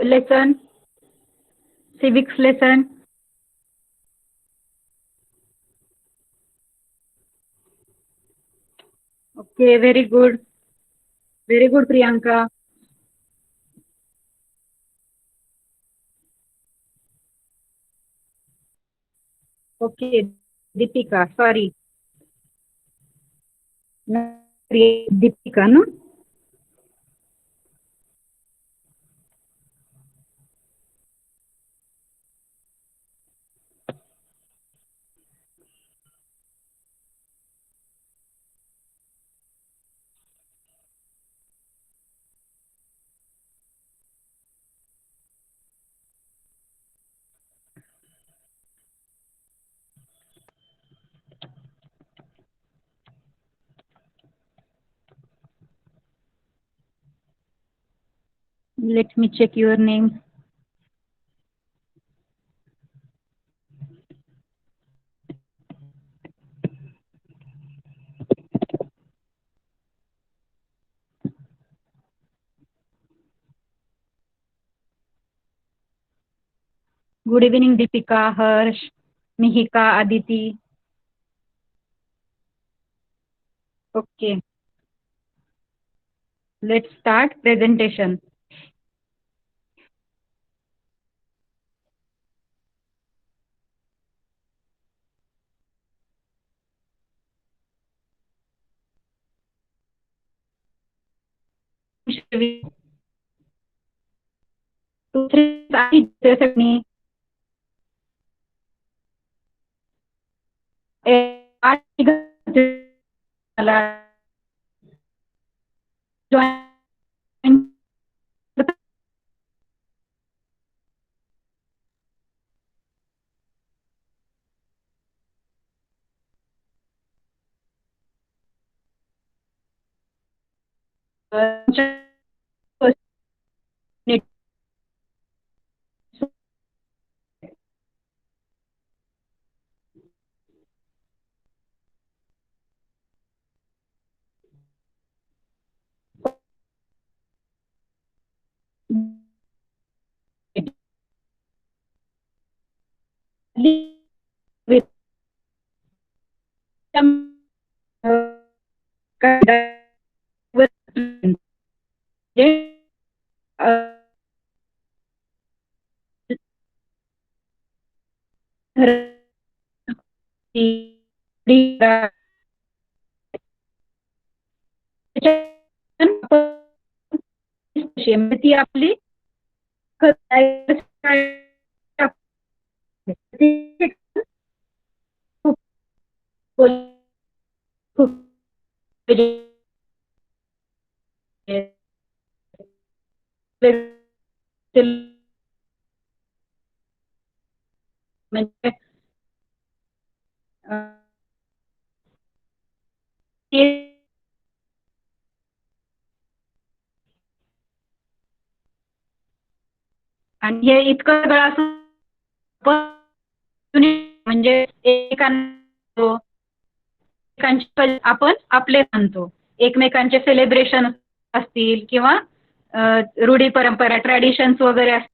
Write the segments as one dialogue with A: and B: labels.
A: lesson, civics lesson? Okay, very good. Very good, Priyanka. Okay, Deepika, sorry. Deepika, no? Let me check your name. Good evening, Deepika, Harsh, Mihika, Aditi. Okay, let's start presentation. Two, three, me. Join. With some ती आपली म्हणजे आणि हे इतकं सगळं असं म्हणजे आपण आपले मानतो, एकमेकांचे सेलिब्रेशन असतील किंवा रूढी परंपरा ट्रॅडिशन्स वगैरे असतील.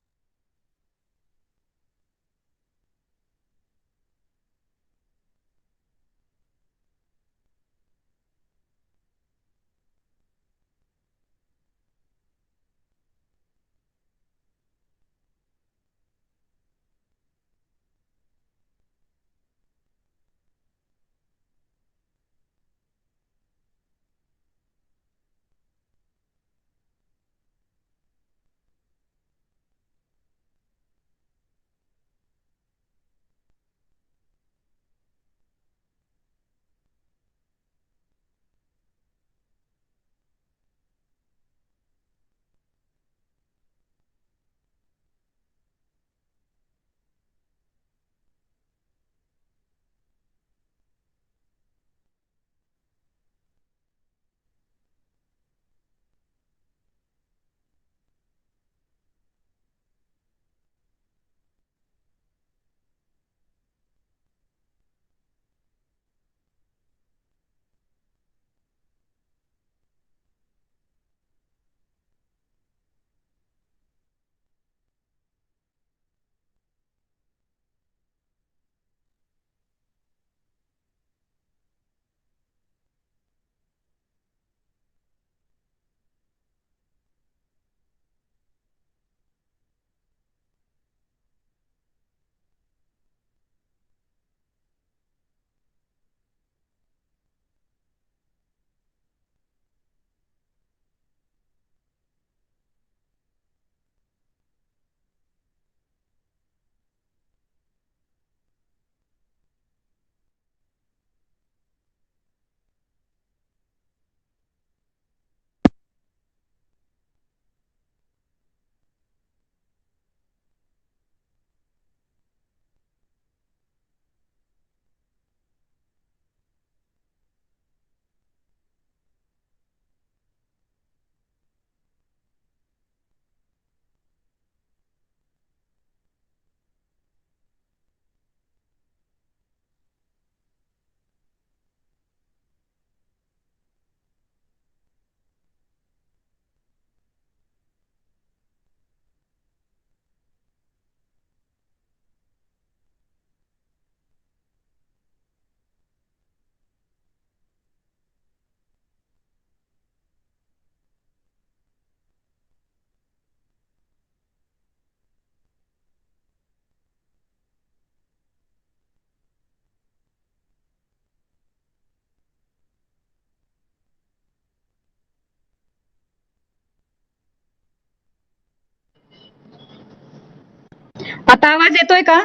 A: आता आवाज येतोय का?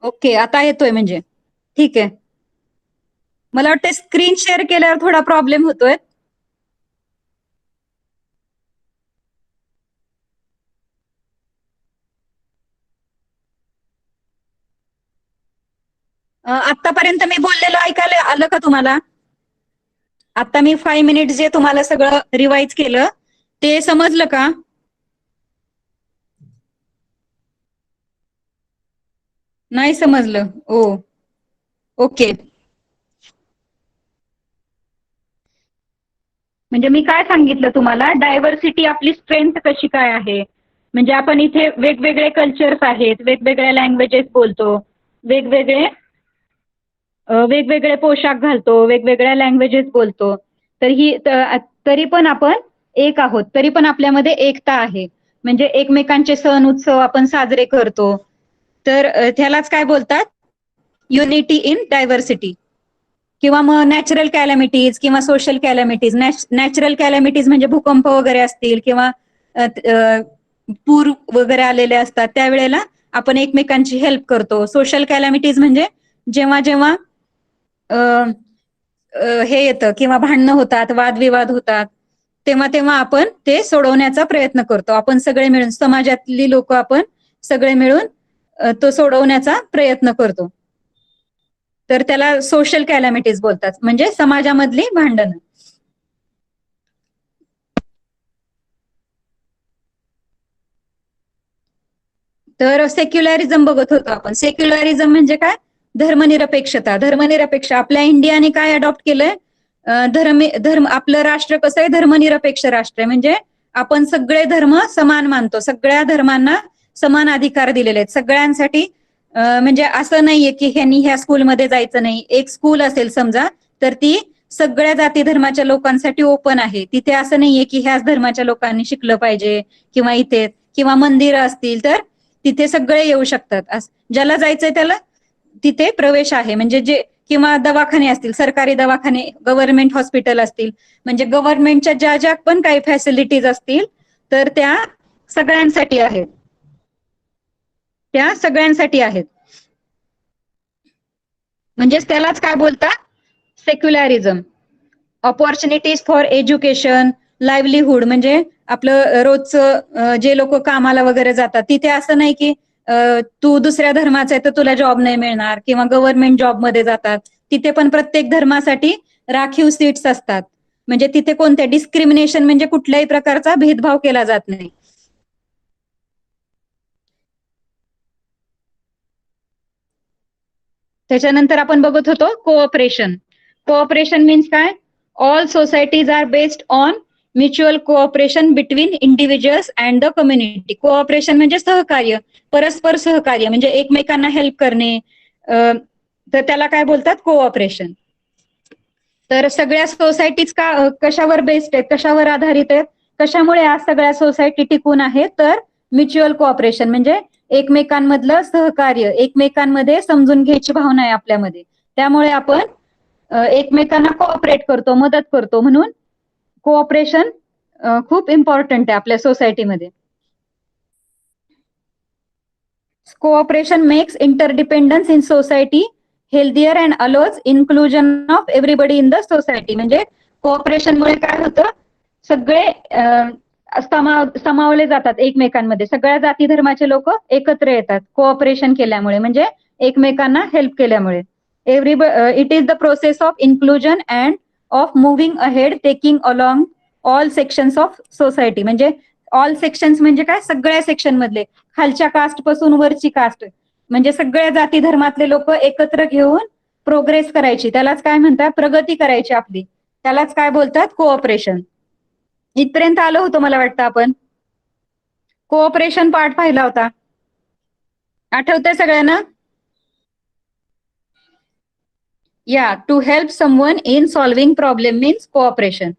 A: ओके, आता येतोय म्हणजे ठीक आहे. मला वाटतं स्क्रीन शेअर केल्यावर थोडा प्रॉब्लेम होतोय. आतापर्यंत मी बोललेलं ऐकायला आलं का तुम्हाला? आता मी 5 मिनिट जे तुम्हाला सगळं रिवाइज केलं ते समजलं का? नाही समजलं. ओ, ओके. म्हणजे मी काय सांगितलं तुम्हाला, डायव्हर्सिटी आपली स्ट्रेंथ कशी काय आहे. म्हणजे आपण इथे वेगवेगळे कल्चर्स आहेत, वेगवेगळ्या लँग्वेजेस बोलतो, वेगवेगळे वेगवेगळे पोशाख घालतो, वेगवेगळ्या लँग्वेजेस बोलतो. तर तरी पण आपण एक आहोत, तरी पण आपल्यामध्ये एकता आहे. म्हणजे एकमेकांचे सण उत्सव आपण साजरे करतो. तर त्यालाच काय बोलतात, युनिटी इन डायव्हर्सिटी. किंवा मग नॅचरल कॅलॅमिटीज किंवा सोशल कॅलॅमिटीज. नॅचरल कॅलॅमिटीज म्हणजे भूकंप वगैरे असतील किंवा पूर वगैरे आलेले असतात, त्यावेळेला आपण एकमेकांची हेल्प करतो. सोशल कॅलॅमिटीज म्हणजे जेव्हा जेव्हा हे येतं किंवा भांडणं होतात, वादविवाद होतात, तेव्हा तेव्हा आपण ते सोडवण्याचा प्रयत्न करतो. आपण सगळे मिळून, समाजातली लोक आपण सगळे मिळून तो सोडवण्याचा प्रयत्न करतो. तर त्याला सोशल कॅलॅमिटीज बोलतात, म्हणजे समाजामधली भांडणं. तर सेक्युलरिझम बघत होतो आपण. सेक्युलरिझम म्हणजे काय? धर्मनिरपेक्षता. धर्मनिरपेक्ष आपल्या इंडियाने काय अडॉप्ट केलंय? धर्म आपलं राष्ट्र कसं आहे? धर्मनिरपेक्ष राष्ट्र आहे. म्हणजे आपण सगळे धर्म समान मानतो, सगळ्या धर्मांना समान अधिकार दिलेले आहेत सगळ्यांसाठी. म्हणजे असं नाहीये की ह्यांनी ह्या स्कूलमध्ये जायचं नाही. एक स्कूल असेल समजा, तर ती सगळ्या जाती धर्माच्या लोकांसाठी ओपन आहे. तिथे असं नाहीये की ह्याच धर्माच्या लोकांनी शिकलं पाहिजे किंवा इथे, किंवा मंदिरं असतील तर तिथे सगळे येऊ शकतात. ज्याला जायचंय त्याला तिथे प्रवेश आहे. म्हणजे जे, किंवा दवाखाने असतील, सरकारी दवाखाने, गव्हर्नमेंट हॉस्पिटल असतील, म्हणजे गव्हर्नमेंटच्या ज्या ज्या पण काही फॅसिलिटीज असतील तर त्या सगळ्यांसाठी आहेत. त्या सगळ्यांसाठी आहेत. म्हणजेच त्यालाच काय बोलतात? Secularism. Opportunities for education, livelihood. म्हणजे आपलं रोजचं जे लोक कामाला वगैरे जातात तिथे असं नाही की तू दुसऱ्या धर्माचा आहे तर तुला जॉब नाही मिळणार, किंवा गव्हर्नमेंट जॉबमध्ये जातात तिथे पण प्रत्येक धर्मासाठी राखीव सीट्स असतात. म्हणजे तिथे कोणत्या डिस्क्रिमिनेशन म्हणजे कुठल्याही प्रकारचा भेदभाव केला जात नाही. त्याच्यानंतर आपण बघत होतो कोऑपरेशन. कोऑपरेशन मीन्स काय? All societies are based on mutual cooperation between individuals and the community. Cooperation म्हणजे सहकार्य, परस्पर सहकार्य, म्हणजे एकमेकांना हेल्प करणे. तर त्याला काय बोलतात? कोऑपरेशन. तर सगळ्या सोसायटीज कशावर बेस्ड आहेत, कशावर आधारित आहेत, कशामुळे आज सगळ्या सोसायटी टिकून आहेत? तर म्युच्युअल कोऑपरेशन म्हणजे एकमेकांमधलं सहकार्य, एकमेकांमध्ये समजून घ्यायची भावना आहे आपल्यामध्ये, त्यामुळे आपण एकमेकांना कोऑपरेट करतो, मदत करतो. म्हणून कोऑपरेशन खूप इम्पॉर्टंट आहे आपल्या सोसायटीमध्ये. Cooperation makes interdependence in society healthier and allows inclusion of everybody in the society. म्हणजे कोऑपरेशनमुळे काय होतं? सगळे समावले जातात एकमेकांमध्ये, सगळ्या जाती धर्माचे लोक एकत्र येतात कोऑपरेशन केल्यामुळे, म्हणजे एकमेकांना हेल्प केल्यामुळे. It is the process of inclusion and of moving ahead taking along all sections of society. म्हणजे ऑल सेक्शन्स म्हणजे काय? सगळ्या सेक्शन मधले, खालच्या कास्ट पासून वरची कास्ट, म्हणजे सगळ्या जाती धर्मातले लोक एकत्र घेऊन प्रोग्रेस करायची, त्यालाच काय म्हणतात? प्रगती करायची आपली, त्यालाच काय बोलतात? कोऑपरेशन. इथपर्यंत आलो होतो मला वाटतं आपण. कोऑपरेशन पार्ट पाहिला होता, आठवतंय सगळ्यांना? Yeah, to help someone in solving problem means cooperation.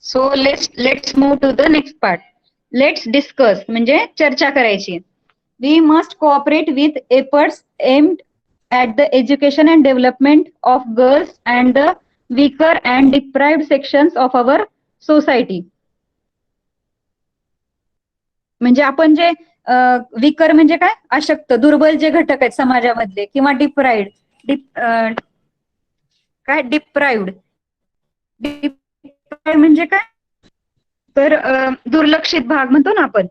A: So let's move to the next part. Let's discuss म्हणजे चर्चा करायची. We must cooperate with efforts aimed at the education and development of girls and the weaker and deprived sections of our society. म्हणजे आपण जे विकर म्हणजे काय, अशक्त, दुर्बल जे घटक आहेत समाजामधले, किंवा डिप्राइव्ड, काय डिप्राइव्ड, म्हणजे काय, तर दुर्लक्षित भाग म्हणतो ना आपण,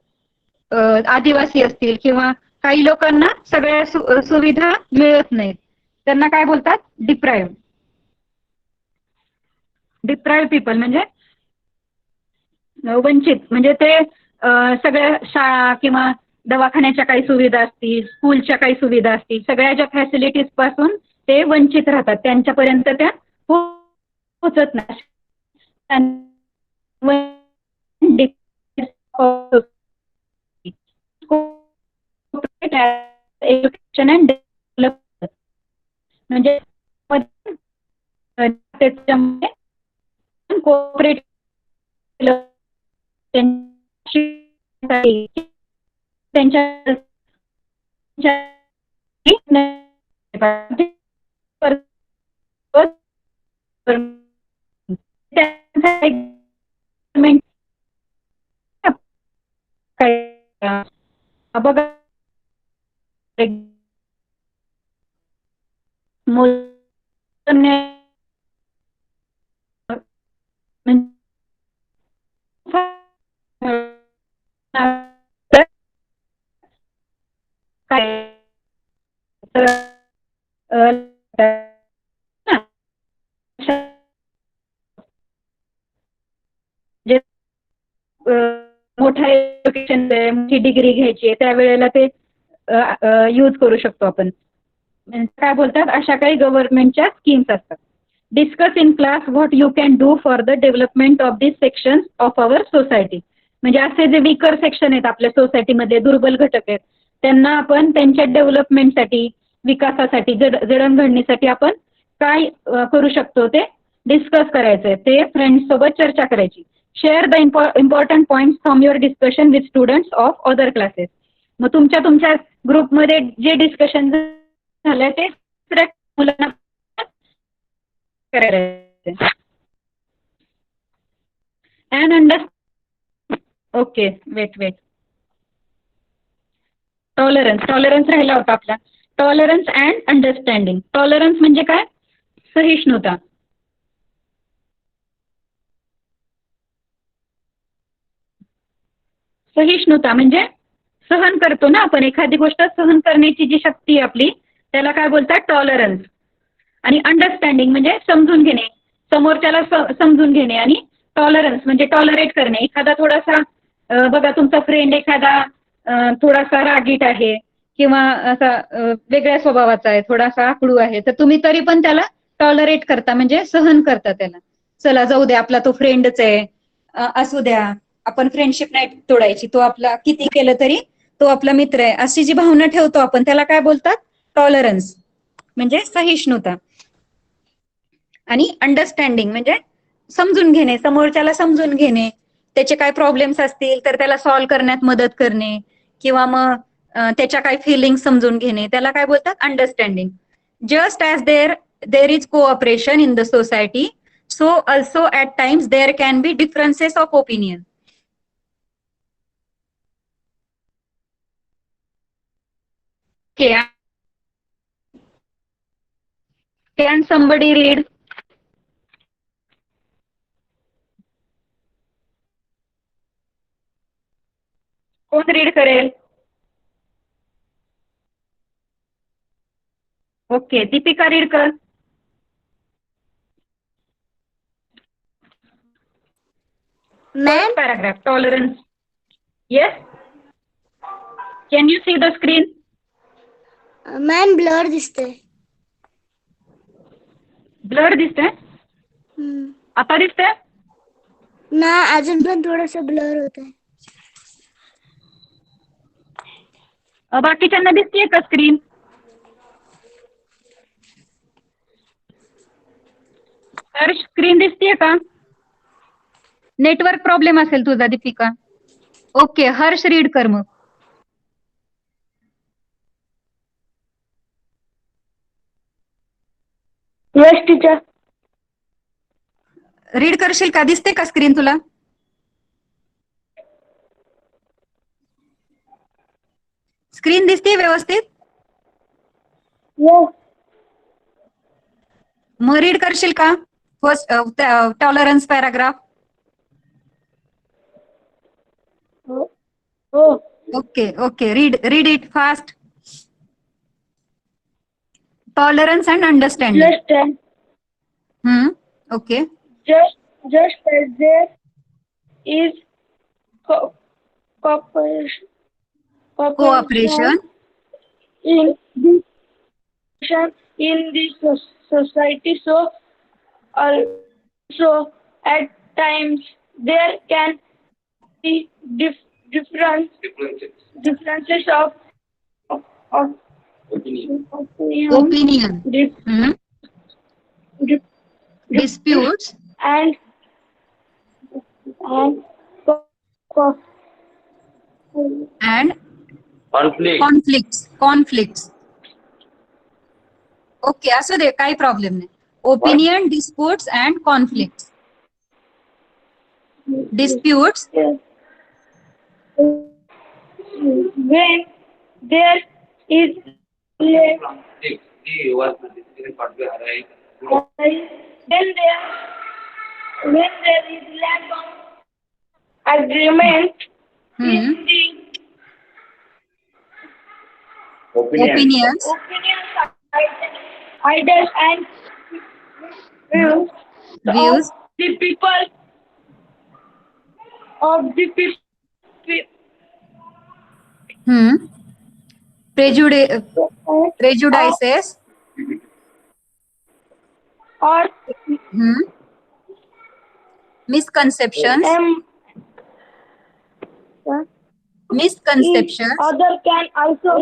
A: आदिवासी असतील किंवा काही लोकांना सगळ्या सुविधा मिळत नाहीत, त्यांना काय बोलतात, डिप्राइव्ड. डिप्राइव्ड पीपल म्हणजे वंचित, म्हणजे ते सगळ्या शाळा किंवा दवाखान्याच्या काही सुविधा असतील, स्कूलच्या काही सुविधा असतील, सगळ्या ज्या फॅसिलिटीज पासून ते वंचित राहतात, त्यांच्यापर्यंत त्या पोहोचत नाही. एज्युकेशन अँड डेव्हलपमेंट म्हणजे त्याच्यामध्ये कोऑपरेट त्यांच्या बघा मोठा एज्युकेशन, मोठी डिग्री घ्यायची आहे, त्यावेळेला ते यूज करू शकतो आपण. काय बोलतात, अशा काही गव्हर्नमेंटच्या स्कीम्स असतात. Discuss in class what you can do for the development of this section of our society. म्हणजे असे जे वीकर सेक्शन आहेत आपल्या सोसायटीमध्ये, दुर्बल घटक आहेत, त्यांना आपण त्यांच्या डेव्हलपमेंटसाठी, विकासासाठी, जडणघडणीसाठी आपण काय करू शकतो ते डिस्कस करायचंय, ते फ्रेंड्स सोबत चर्चा करायची. Share the important points from your discussion with students of other classes. मग तुमच्या ग्रुपमध्ये जे डिस्कशन झालंय ते मुलांना करायचं. अँड ओके, वेट, टॉलरन्स राहिला होता आपला. Tolerance and understanding. टॉलरन्स म्हणजे काय, सहिष्णुता. सहिष्णुता म्हणजे सहन करतो ना आपण, एखादी गोष्ट सहन करण्याची जी शक्ती आहे आपली, त्याला काय बोलतात, टॉलरन्स. आणि अंडरस्टँडिंग म्हणजे समजून घेणे, समोरच्याला समजून घेणे. आणि टॉलरन्स म्हणजे टॉलरेट करणे. एखादा थोडासा, बघा तुमचा फ्रेंड एखादा थोडासा रागीट आहे किंवा असा वेगळ्या स्वभावाचा आहे, थोडासा आकडू आहे, तर तुम्ही तरी पण त्याला टॉलरेट करता, म्हणजे सहन करता त्याला. चला जाऊ द्या, आपला तो फ्रेंडच आहे, असू द्या, आपण फ्रेंडशिप नाही तोडायची, तो आपला किती केलं तरी तो आपला मित्र आहे, अशी जी भावना ठेवतो आपण, त्याला काय बोलतात, टॉलरन्स म्हणजे सहिष्णुता. आणि अंडरस्टँडिंग म्हणजे समजून घेणे, समोरच्याला समजून घेणे, त्याचे काय प्रॉब्लेम्स असतील तर त्याला सॉल्व्ह करण्यात मदत करणे, किंवा मग त्याच्या काय फिलिंग समजून घेणे, त्याला काय बोलतात, understanding. Just as there is cooperation in the society, so also at times there can be differences of opinion. Can somebody read? कोण रीड करेल? ओके, दीपिका रीड कर.
B: Ma'am,
A: paragraph, tolerance. Yes, can you see the screen?
B: Ma'am blur दिसतंय.
A: Blur दिसतंय, आता दिसतंय?
B: ना, अजून पण थोडस ब्लर होत आहे.
A: बाकीच्यांना दिसतीये का स्क्रीन? तर स्क्रीन दिसतीये का? नेटवर्क प्रॉब्लेम असेल तुझा दीपिका. ओके, हर्ष रीड कर मग.
B: Yes, teacher.
A: रीड करशील का? दिसते का स्क्रीन तुला? स्क्रीन दिसते व्यवस्थित?
B: Yes.
A: मग रीड करशील का first tolerance paragraph?
B: Oh.
A: Okay read it fast. Tolerance and understanding. Okay.
B: Just as there is cooperation
A: cooperation
B: in the society, so also at times there can be differences of
A: opinion. Disputes
B: and
A: and
C: conflict,
A: conflicts. Okay, असू दे, काही problem नाही. Opinion, disputes and conflicts. Disputes
B: when there is when there is lack of agreement in the
A: opinions
B: opinions, ideas and views
A: Views.
B: of the people
A: प्रेजुडायसेस
B: or
A: misconceptions
B: other can also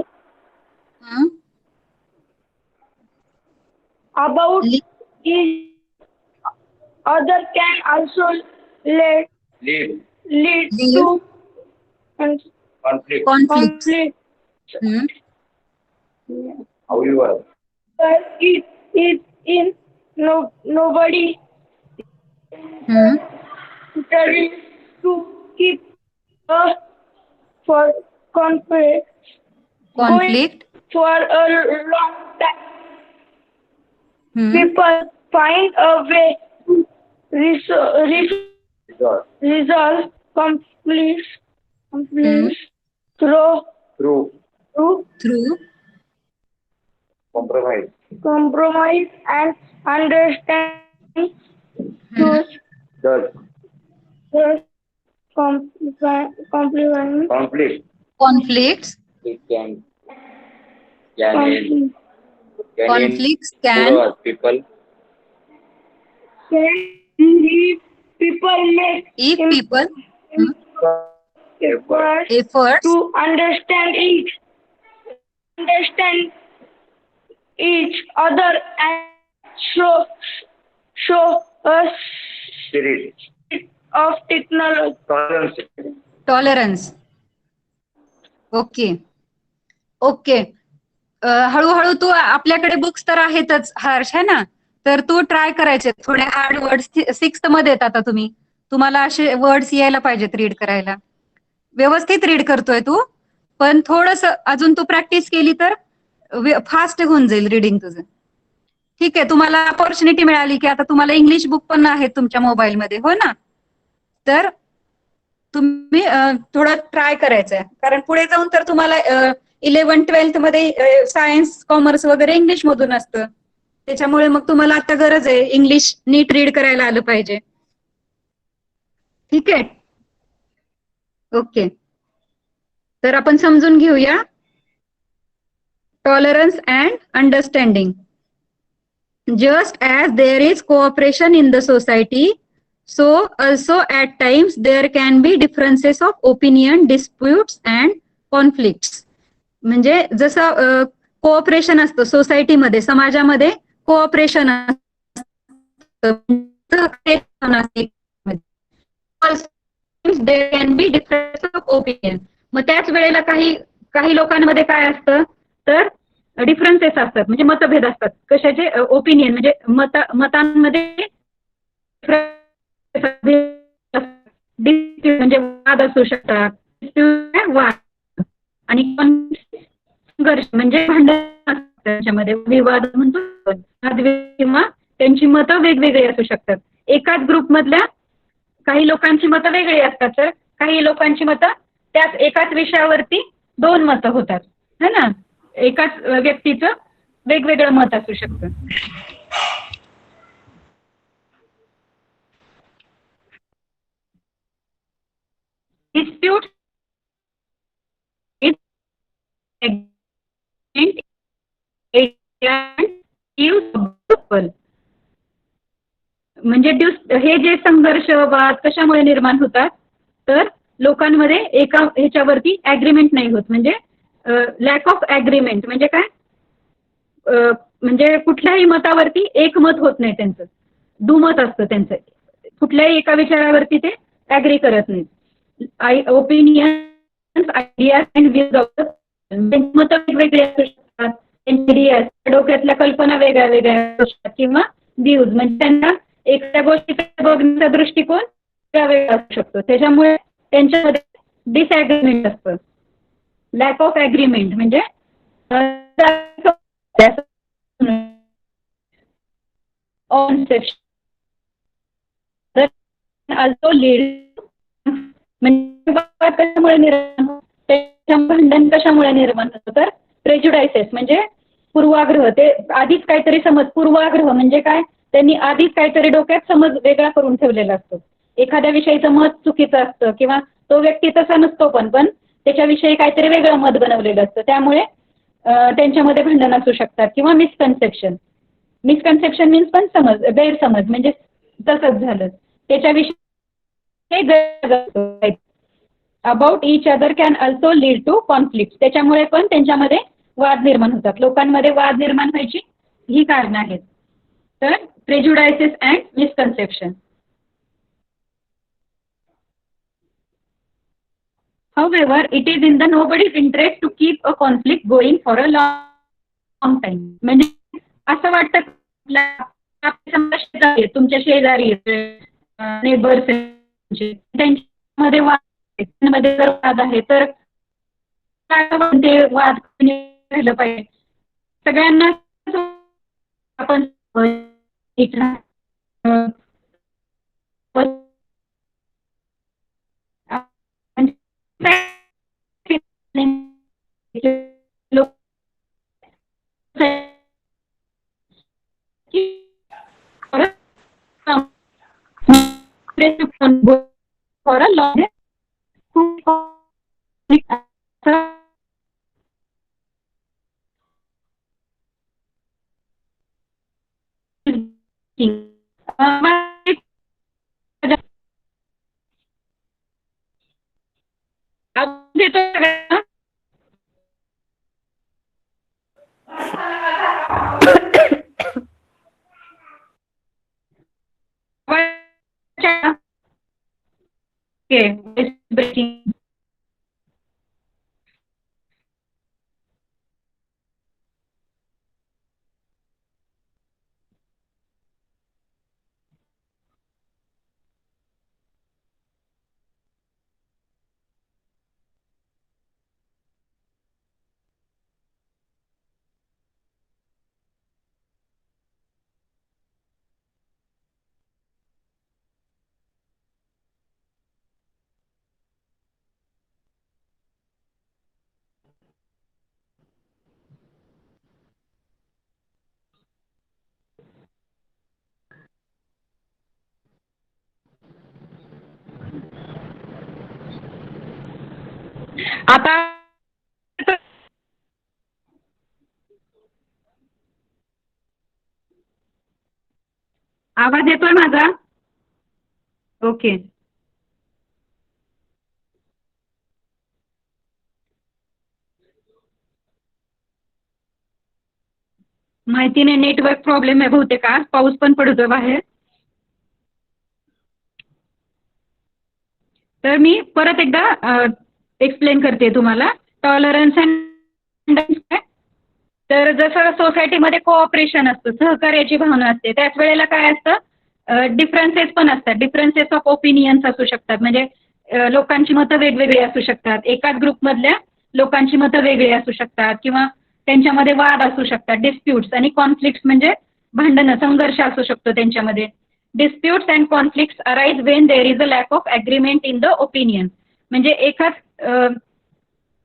B: about each other can also lead to
C: conflict.
A: Conflict.
C: However,
B: but it is in nobody trying to keep us for conflict
A: conflict.
B: for a long time. People find a way to resolve conflicts through
C: through compromise
B: and understanding. Thus,
C: conflict.
A: Conflicts
C: It can
A: conflicts can
C: people
B: people make
A: if people
B: efforts
A: efforts
B: to understand each other and show us
C: spirit
B: of technology.
A: Tolerance. Okay हळूहळू तू, आपल्याकडे books तर आहेतच हर्ष, है ना? तर तू try करायचे थोडे hard words. 6th मध्ये येत आता तुम्हाला असे वर्ड्स यायला पाहिजेत रीड करायला. व्यवस्थित रीड करतोय तू, पण थोडस अजून तू प्रॅक्टिस केली तर फास्ट होऊन जाईल रीडिंग तुझं. ठीक आहे, तुम्हाला ऑपॉर्च्युनिटी मिळाली की आता तुम्हाला इंग्लिश बुक पण आहेत तुमच्या मोबाईलमध्ये, हो ना? तर तुम्ही थोडं ट्राय करायचंय, कारण पुढे जाऊन तर तुम्हाला 11th-12th मध्ये सायन्स कॉमर्स वगैरे इंग्लिश मधून असतं. त्याच्यामुळे मग तुम्हाला आता गरज आहे इंग्लिश नीट रीड करायला आलं पाहिजे. ठीक आहे, ओके. तर आपण समजून घेऊया tolerance and understanding. Just as there is cooperation in the society, so also at times there can be differences of opinion, disputes and conflicts. म्हणजे जसं कोऑपरेशन असतं सोसायटीमध्ये, समाजामध्ये कोऑपरेशन असतं, there can be difference of opinion. मग त्याच वेळेला काही लोकांमध्ये काय असतं तर डिफरन्सेस असतात, म्हणजे मतभेद असतात. कशाचे? ओपिनियन, म्हणजे मतांमध्ये म्हणजे वाद असू शकतात, वाद. आणि संघर्ष म्हणजे भांडण असतात, त्याच्यामध्ये विवाद म्हणतो वाद किंवा त्यांची मतं वेगवेगळी असू शकतात. एकाच ग्रुपमधल्या काही लोकांची मतं वेगळी असतात, तर काही लोकांची मतं त्याच एकाच विषयावरती 2 मतं होतात, है ना. एकाच व्यक्तीचं वेगवेगळं मत असू शकतं. डिस्प्यूट म्हणजे हे जे संघर्ष वाद कशामुळे निर्माण होतात, तर लोकांमध्ये एका ह्याच्यावरती ऍग्रीमेंट नाही होत. म्हणजे लॅक ऑफ ऍग्रीमेंट म्हणजे काय? म्हणजे कुठल्याही मतावरती एकमत होत नाही, त्यांचं दुमत असतं त्यांचं. कुठल्याही एका विचारावरती ते ऍग्री करत नाहीत. Opinion, ideas and views of त्यांची मतं वेगवेगळी असू शकतात. त्यांची डोक्यातल्या कल्पना वेगळ्या वेगळ्या असू शकतात, किंवा व्ह्यूज म्हणजे त्यांना एखाद्या गोष्टीचा बघण्याचा दृष्टिकोन वेगळा असू शकतो. त्याच्यामुळे त्यांच्यामध्ये डिसएग्रीमेंट असतं. लॅक ऑफ ऍग्रीमेंट म्हणजे also lead म्हणजे कशामुळे निर्माण होतं, भांडण कशामुळे निर्माण होतं, तर प्रेज्युडायसेस म्हणजे पूर्वाग्रह. ते आधीच काहीतरी समज, पूर्वाग्रह म्हणजे काय? त्यांनी आधीच काहीतरी डोक्यात समज वेगळा करून ठेवलेला असतो. एखाद्या विषयीचं मत चुकीचं असतं, किंवा तो व्यक्ती तसा नसतो, पण त्याच्याविषयी काहीतरी वेगळं मत बनवलेलं असतं. त्यामुळे त्यांच्यामध्ये भांडण असू शकतात. किंवा मिसकन्सेप्शन. मिसकन्सेप्शन मीन्स पण समज, गैरसमज, म्हणजे तसंच झालं त्याच्याविषयी about each other can also lead to conflict. त्याच्यामुळे पण त्यांच्यामध्ये वाद निर्माण होतात. लोकांमध्ये वाद निर्माण व्हायची ही कारण आहेत. तर prejudices and misconception. However, it is in the nobody's interest to keep a conflict going for a long time. म्हणजे असं वाटतं तुमच्या शेजारी नेबर्स त्यांच्यामध्ये वाद आहे, तर ते वाद राहिलं पाहिजे. सगळ्यांना आपण for a long breaking. आता आवाज येतोय माझा? ओके. माहिती नाही, नेटवर्क प्रॉब्लेम आहे बहुतेक. आज पाऊस पण पडतोय बाहेर. तर मी परत एकदा एक्सप्लेन करते तुम्हाला. टॉलरन्स अँड तर जसं सोसायटीमध्ये कोऑपरेशन असतं, सहकार्याची भावना असते, त्याच वेळेला काय असतं, डिफरन्सेस पण असतात, डिफरन्सेस ऑफ ओपिनियन्स असू शकतात. म्हणजे लोकांची मतं वेगवेगळी असू शकतात, एकाच ग्रुपमधल्या लोकांची मतं वेगळी असू शकतात, किंवा त्यांच्यामध्ये वाद असू शकतात, डिस्प्यूट्स आणि कॉन्फ्लिक्ट्स म्हणजे भांडणं, संघर्ष असू शकतो त्यांच्यामध्ये. Disputes and conflicts arise Wien there is a lack of agreement in the opinion. म्हणजे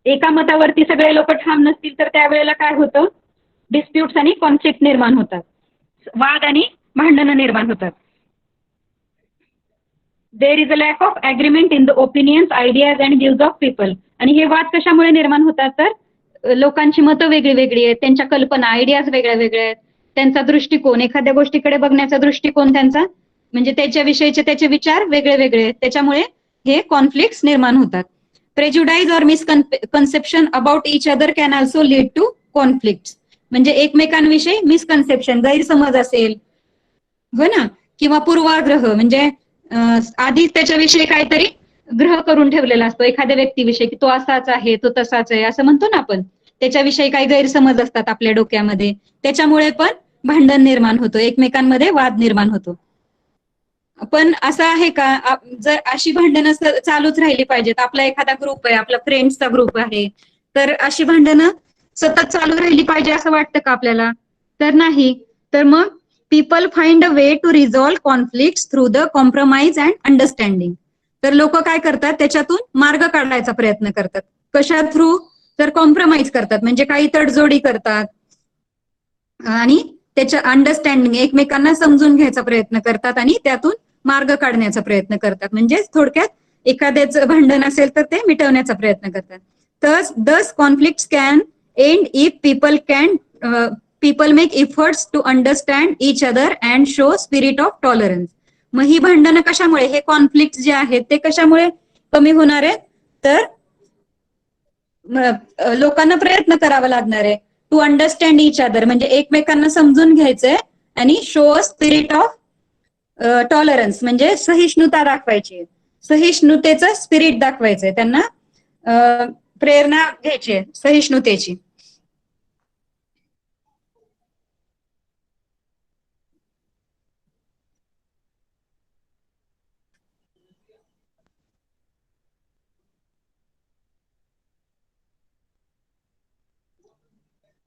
A: एका मतावरती सगळे लोक ठाम नसतील तर त्यावेळेला काय होतं, डिस्प्यूट्स आणि कॉन्फ्लिक्ट निर्माण होतात, वाद आणि भांडणं निर्माण होतात. There is a lack of agreement in the opinions, ideas and views of people. आणि हे वाद कशामुळे निर्माण होतात, तर लोकांची मतं वेगळी वेगळी आहेत, त्यांच्या कल्पना, आयडियाज वेगळ्या वेगळ्या आहेत, त्यांचा दृष्टिकोन, एखाद्या गोष्टीकडे बघण्याचा दृष्टिकोन त्यांचा, म्हणजे त्याच्याविषयीचे त्याचे विचार वेगळे वेगळे आहेत, त्याच्यामुळे हे कॉन्फ्लिक्ट्स निर्माण होतात. Prejudices or misconception about each other can also lead to conflicts. म्हणजे एकमेकांविषयी मिसकन्सेप्शन, गैरसमज असेल, हो ना, किंवा पूर्वाग्रह, म्हणजे आधीच त्याच्याविषयी काहीतरी ग्रह करून ठेवलेला असतो एखाद्या व्यक्तीविषयी, की तो असाच आहे, तो तसाच आहे, असं म्हणतो ना आपण. त्याच्याविषयी काही गैरसमज असतात आपल्या डोक्यामध्ये, त्याच्यामुळे पण भांडण निर्माण होतो, एकमेकांमध्ये वाद निर्माण होतो. पण असं आहे का, जर अशी भांडणं चालूच राहिली पाहिजेत, आपला एखादा ग्रुप आहे, आपला फ्रेंड्सचा ग्रुप आहे, तर अशी भांडणं सतत चालू राहिली पाहिजे असं वाटतं का आपल्याला? तर नाही. तर मग people find a way to resolve conflicts through the compromise and understanding. तर लोक काय करतात, त्याच्यातून मार्ग काढायचा प्रयत्न करतात. कशा थ्रू? तर कॉम्प्रोमाइज करतात, म्हणजे काही तडजोडी करतात आणि त्याच्या अंडरस्टँडिंग, एकमेकांना समजून घ्यायचा प्रयत्न करतात आणि त्यातून मार्ग काढण्याचा प्रयत्न करतात. म्हणजे थोडक्यात एखाद्याचं भांडण असेल तर ते मिटवण्याचा प्रयत्न करतात. Thus conflicts can end if people make efforts to understand each other and show spirit of tolerance. मग ही भांडणं कशामुळे, हे कॉन्फ्लिक्ट जे आहेत ते कशामुळे कमी होणार आहेत, तर लोकांना प्रयत्न करावा लागणार आहे टू अंडरस्टँड इच अदर, म्हणजे एकमेकांना समजून घ्यायचंय, आणि show a spirit of tolerance म्हणजे सहिष्णुता दाखवायची, सहिष्णुतेचं स्पिरिट दाखवायचंय त्यांना, प्रेरणा घ्यायची सहिष्णुतेची.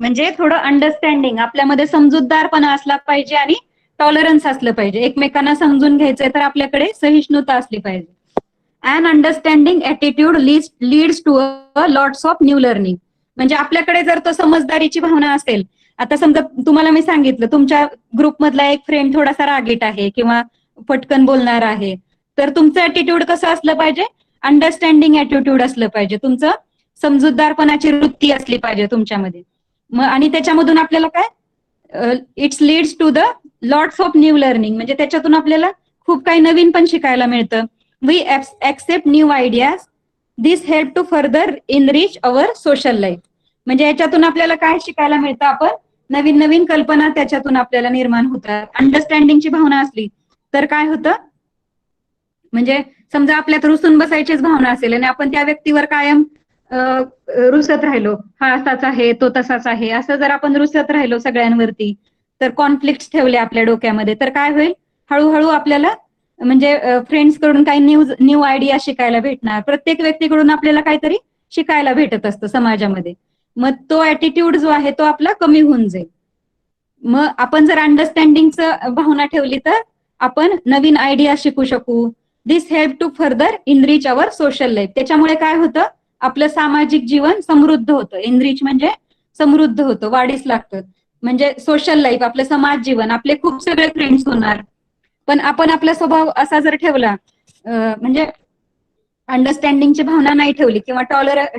A: म्हणजे थोडं अंडरस्टँडिंग, आपल्यामध्ये समजूतदारपणा असला पाहिजे आणि टॉलरन्स असलं पाहिजे, एकमेकांना समजून घ्यायचंय तर आपल्याकडे सहिष्णुता असली पाहिजे. And understanding attitude leads to a lots of new learning. म्हणजे आपल्याकडे जर तो समजदारीची भावना असेल, आता समजा तुम्हाला मी सांगितलं तुमच्या ग्रुपमधला एक फ्रेंड थोडासा रागीट आहे किंवा पटकन बोलणार आहे, तर तुमचं ॲटिट्यूड कसं असलं पाहिजे, अंडरस्टँडिंग ॲटिट्यूड असलं पाहिजे, तुमचं समजूतदारपणाची वृत्ती असली पाहिजे तुमच्यामध्ये. मग आणि त्याच्यामधून आपल्याला काय, it's leads to the lots of new learning, म्हणजे त्याच्यातून आपल्याला खूप काही नवीन पण शिकायला मिळतं. We accept new ideas, this help to further enrich our social life. म्हणजे याच्यातून आपल्याला काय शिकायला मिळतं, आपण नवीन नवीन कल्पना त्याच्यातून आपल्याला निर्माण होतात. अंडरस्टँडिंगची भावना असली तर काय होतं, म्हणजे समजा आपल्यात रुसून बसायचीच भावना असेल आणि आपण त्या व्यक्तीवर कायम रुसत राहिलो, हा असाच आहे, तो तसाच आहे, असं जर आपण रुसत राहिलो सगळ्यांवरती, तर कॉन्फ्लिक्ट ठेवले आपल्या डोक्यामध्ये, तर काय होईल, हळूहळू आपल्याला म्हणजे फ्रेंड्स कडून काही न्यू आयडिया शिकायला भेटणार, प्रत्येक व्यक्तीकडून आपल्याला काहीतरी शिकायला भेटत असतं समाजामध्ये. मग तो ॲटिट्यूड जो आहे तो आपला कमी होऊन जाईल. मग आपण जर अंडरस्टँडिंगचं भावना ठेवली तर आपण नवीन आयडिया शिकू शकू. This help to further enrich our social life. त्याच्यामुळे काय होतं, आपलं सामाजिक जीवन समृद्ध होतं. इनरिच म्हणजे समृद्ध होतं, वाढीस लागतं. म्हणजे सोशल लाईफ, आपलं समाज जीवन, आपले खूप सगळे फ्रेंड्स होणार. पण आपण आपला स्वभाव असा जर ठेवला, म्हणजे अंडरस्टँडिंगची भावना नाही ठेवली किंवा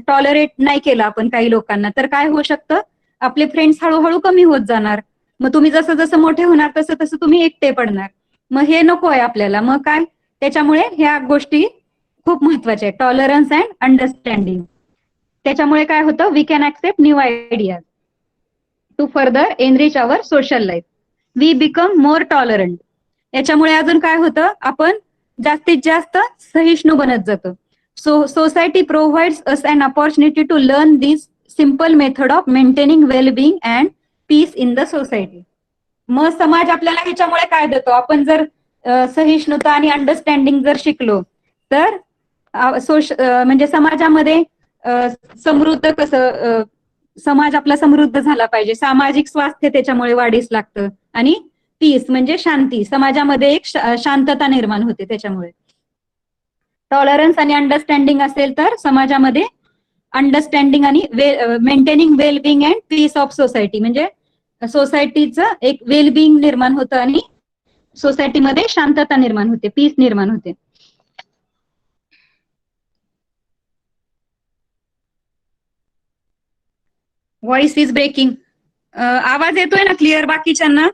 A: टॉलरेट नाही केलं आपण काही लोकांना, तर काय होऊ शकतं, आपले फ्रेंड्स हळूहळू कमी होत जाणार. मग तुम्ही जसं जसं मोठे होणार तसं तसं तुम्ही एकटे पडणार. मग हे नको आहे आपल्याला. मग काय, त्याच्यामुळे ह्या गोष्टी खूप महत्वाच्या आहेत, टॉलरन्स अँड अंडरस्टँडिंग. त्याच्यामुळे काय होतं, we can accept new ideas to further enrich our social life. We become more tolerant. याच्यामुळे अजून काय होतं, आपण जास्तीत जास्त सहिष्णू बनत जातो. Society provides us an opportunity to learn this simple method of maintaining wellbeing and peace in the society. मग समाज आपल्याला ह्याच्यामुळे काय देतो? आपण जर सहिष्णुता आणि अंडरस्टँडिंग जर शिकलो तर म्हणजे समाजामध्ये समृद्ध कसं समाज आपला समृद्ध झाला पाहिजे. सामाजिक स्वास्थ्य त्याच्यामुळे वाढीस लागतं आणि पीस म्हणजे शांती, समाजामध्ये एक शांतता निर्माण होते त्याच्यामुळे. टॉलरन्स आणि अंडरस्टँडिंग असेल तर समाजामध्ये अंडरस्टँडिंग आणि maintaining wellbeing and piece of society म्हणजे सोसायटीचं एक वेलबिंग निर्माण होतं आणि सोसायटीमध्ये शांतता निर्माण होते, पीस निर्माण होते. Voice is breaking. आवाज येतोय ना क्लिअर बाकीच्यांना?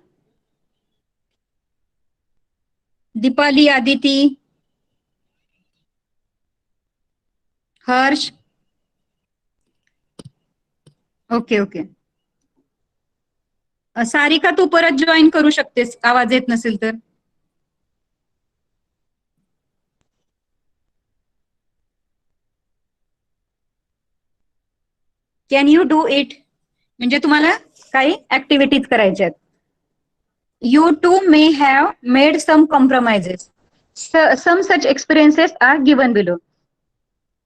A: दीपाली, आदिती, हर्ष. Okay okay. सारिका तू परत जॉईन करू शकतेस आवाज येत नसेल तर. Can you do it? म्हणजे तुम्हाला काही ऍक्टिव्हिटीज करायच्या आहेत. You too may have made some compromises. Some such experiences are given below.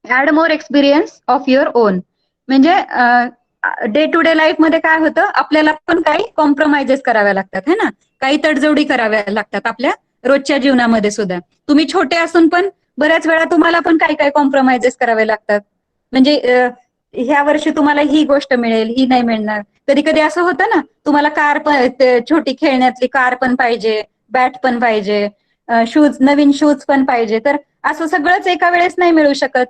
A: Add more experience of your own. म्हणजे डे टू डे लाईफ मध्ये काय होतं, आपल्याला पण काही कॉम्प्रोमाइजेस कराव्या लागतात है ना, काही तडजोडी कराव्या लागतात आपल्या रोजच्या जीवनामध्ये सुद्धा. तुम्ही छोटे असून पण बऱ्याच वेळा तुम्हाला पण काही काही कॉम्प्रोमाइजेस करावे लागतात. म्हणजे ह्या वर्षी तुम्हाला ही गोष्ट मिळेल, ही नाही मिळणार. कधी कधी असं होतं ना, तुम्हाला कार पण छोटी खेळण्यातली कार पण पाहिजे, बॅट पण पाहिजे, शूज नवीन शूज पण पाहिजे. तर असं सगळंच एका वेळेस नाही मिळू शकत.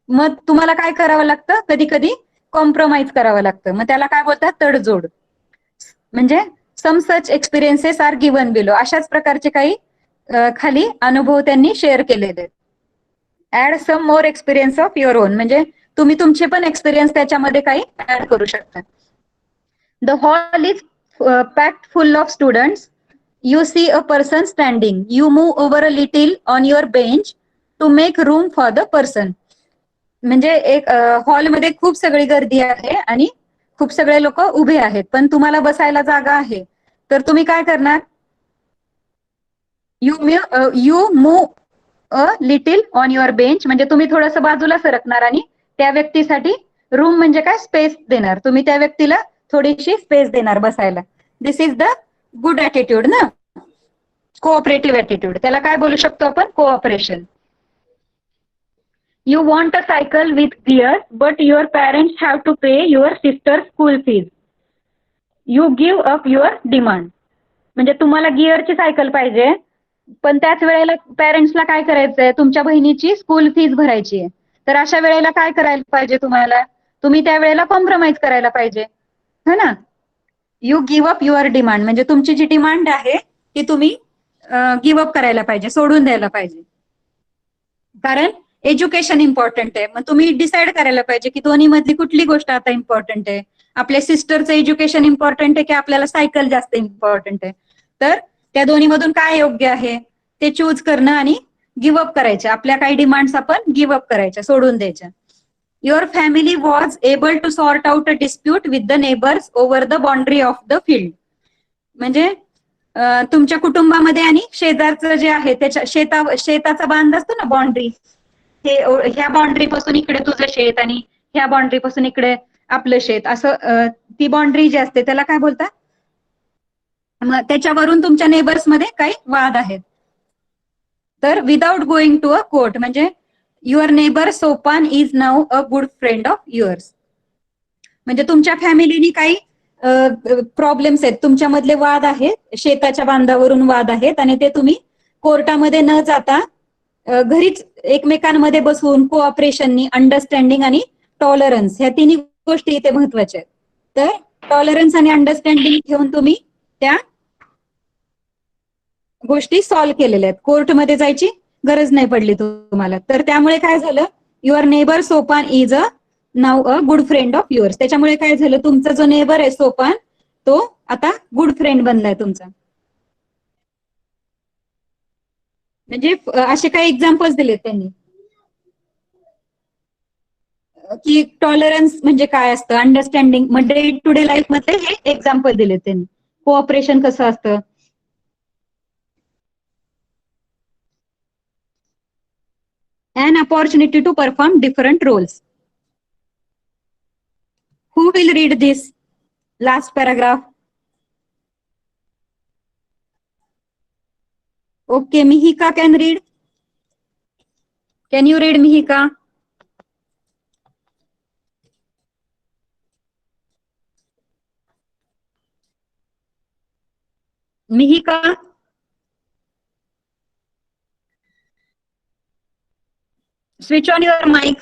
A: मग तुम्हाला काय करावं लागतं, कधी कधी कॉम्प्रोमाइज करावं लागतं. मग त्याला काय बोलतात, तडजोड. म्हणजे some such experiences are given below. अशाच प्रकारचे काही खाली अनुभव त्यांनी शेअर केलेले. Add some more experience of your own म्हणजे तुम्ही तुमचे पण एक्सपिरियन्स त्याच्यामध्ये काही ऍड करू शकता. The hall is packed full of students. You see a person standing. You move over a little on your bench to make room for the person. म्हणजे एक हॉलमध्ये खूप सगळी गर्दी आहे आणि खूप सगळे लोक उभे आहेत, पण तुम्हाला बसायला जागा आहे. तर तुम्ही काय करणार? You move a little on your bench म्हणजे तुम्ही थोडस बाजूला सरकणार आणि त्या व्यक्तीसाठी रूम म्हणजे काय, स्पेस देणार. तुम्ही त्या व्यक्तीला थोडीशी स्पेस देणार बसायला. This is the good attitude ना, कोऑपरेटिव्ह ऍटिट्यूड. त्याला काय बोलू शकतो आपण, cooperation. You want a cycle with gears but your parents have to pay your sister school fees. You give up your demand म्हणजे तुम्हाला गिअरची सायकल पाहिजे, पण त्याच वेळेला पॅरेंट्सला काय करायचंय, तुमच्या बहिणीची स्कूल फीज भरायची आहे. तर अशा वेळेला काय करायला पाहिजे तुम्हाला, तुम्ही त्या वेळेला कॉम्प्रोमाइज करायला पाहिजे है ना. You give up your demand म्हणजे तुमची जी डिमांड आहे ती तुम्ही गिव्ह अप करायला पाहिजे, सोडून द्यायला पाहिजे. कारण एज्युकेशन इम्पॉर्टंट आहे. मग तुम्ही डिसाईड करायला पाहिजे की दोन्ही मधली कुठली गोष्ट आता इम्पॉर्टंट आहे. आपल्या सिस्टरचं एज्युकेशन इम्पॉर्टंट आहे की आपल्याला सायकल जास्त इम्पॉर्टंट आहे. तर त्या दोन्ही मधून काय योग्य आहे ते चूज करणं आणि गिव्ह अप करायचे. आपल्या काही डिमांड्स आपण गिव्ह अप करायच्या, सोडून द्यायच्या. Your family was able to sort out a dispute with the neighbours over the boundary of the field. म्हणजे तुमच्या कुटुंबामध्ये आणि शेजारचं जे आहे त्याच्या शेताचा बांध असतो ना, बाउंड्री, हे ह्या बाउंड्री पासून इकडे तुझं शेत आणि ह्या बाउंड्री पासून इकडे आपलं शेत, असं ती बाउंड्री जी असते त्याला काय बोलतात. मग त्याच्यावरून तुमच्या नेबर्स मध्ये काही वाद आहेत. तर without going to a court म्हणजे your neighbour Sopan is now a good friend of yours. म्हणजे तुमच्या फॅमिलीनी काही प्रॉब्लेम्स आहेत, तुमच्यामधले वाद आहेत, शेताच्या बांधावरून वाद आहेत आणि ते तुम्ही कोर्टामध्ये न जाता घरीच एकमेकांमध्ये बसून कोऑपरेशननी, अंडरस्टँडिंग आणि टॉलरन्स ह्या तिन्ही गोष्टी इथे महत्वाच्या आहेत. तर टॉलरन्स आणि अंडरस्टँडिंग ठेवून तुम्ही त्या गोष्टी सॉल्व्ह केलेल्या आहेत. कोर्टमध्ये जायची गरज नाही पडली तुम्हाला. तर त्यामुळे काय झालं, your neighbour Sopan is a now a good friend of yours. त्याच्यामुळे काय झालं, तुमचा जो नेबर आहे सोपान तो आता गुड फ्रेंड बनलाय तुमचा. म्हणजे असे काही एक्झाम्पल्स दिलेत त्यांनी. की टॉलरन्स म्हणजे काय असतं, अंडरस्टँडिंग. मग डे टू डे लाईफ मध्ये हे एक्झाम्पल दिले त्यांनी. कोऑपरेशन कसं असतं. An opportunity to perform different roles. Who will read this last paragraph? Okay, Mihika can read. Can you read, Mihika? Mihika? Switch on your mic.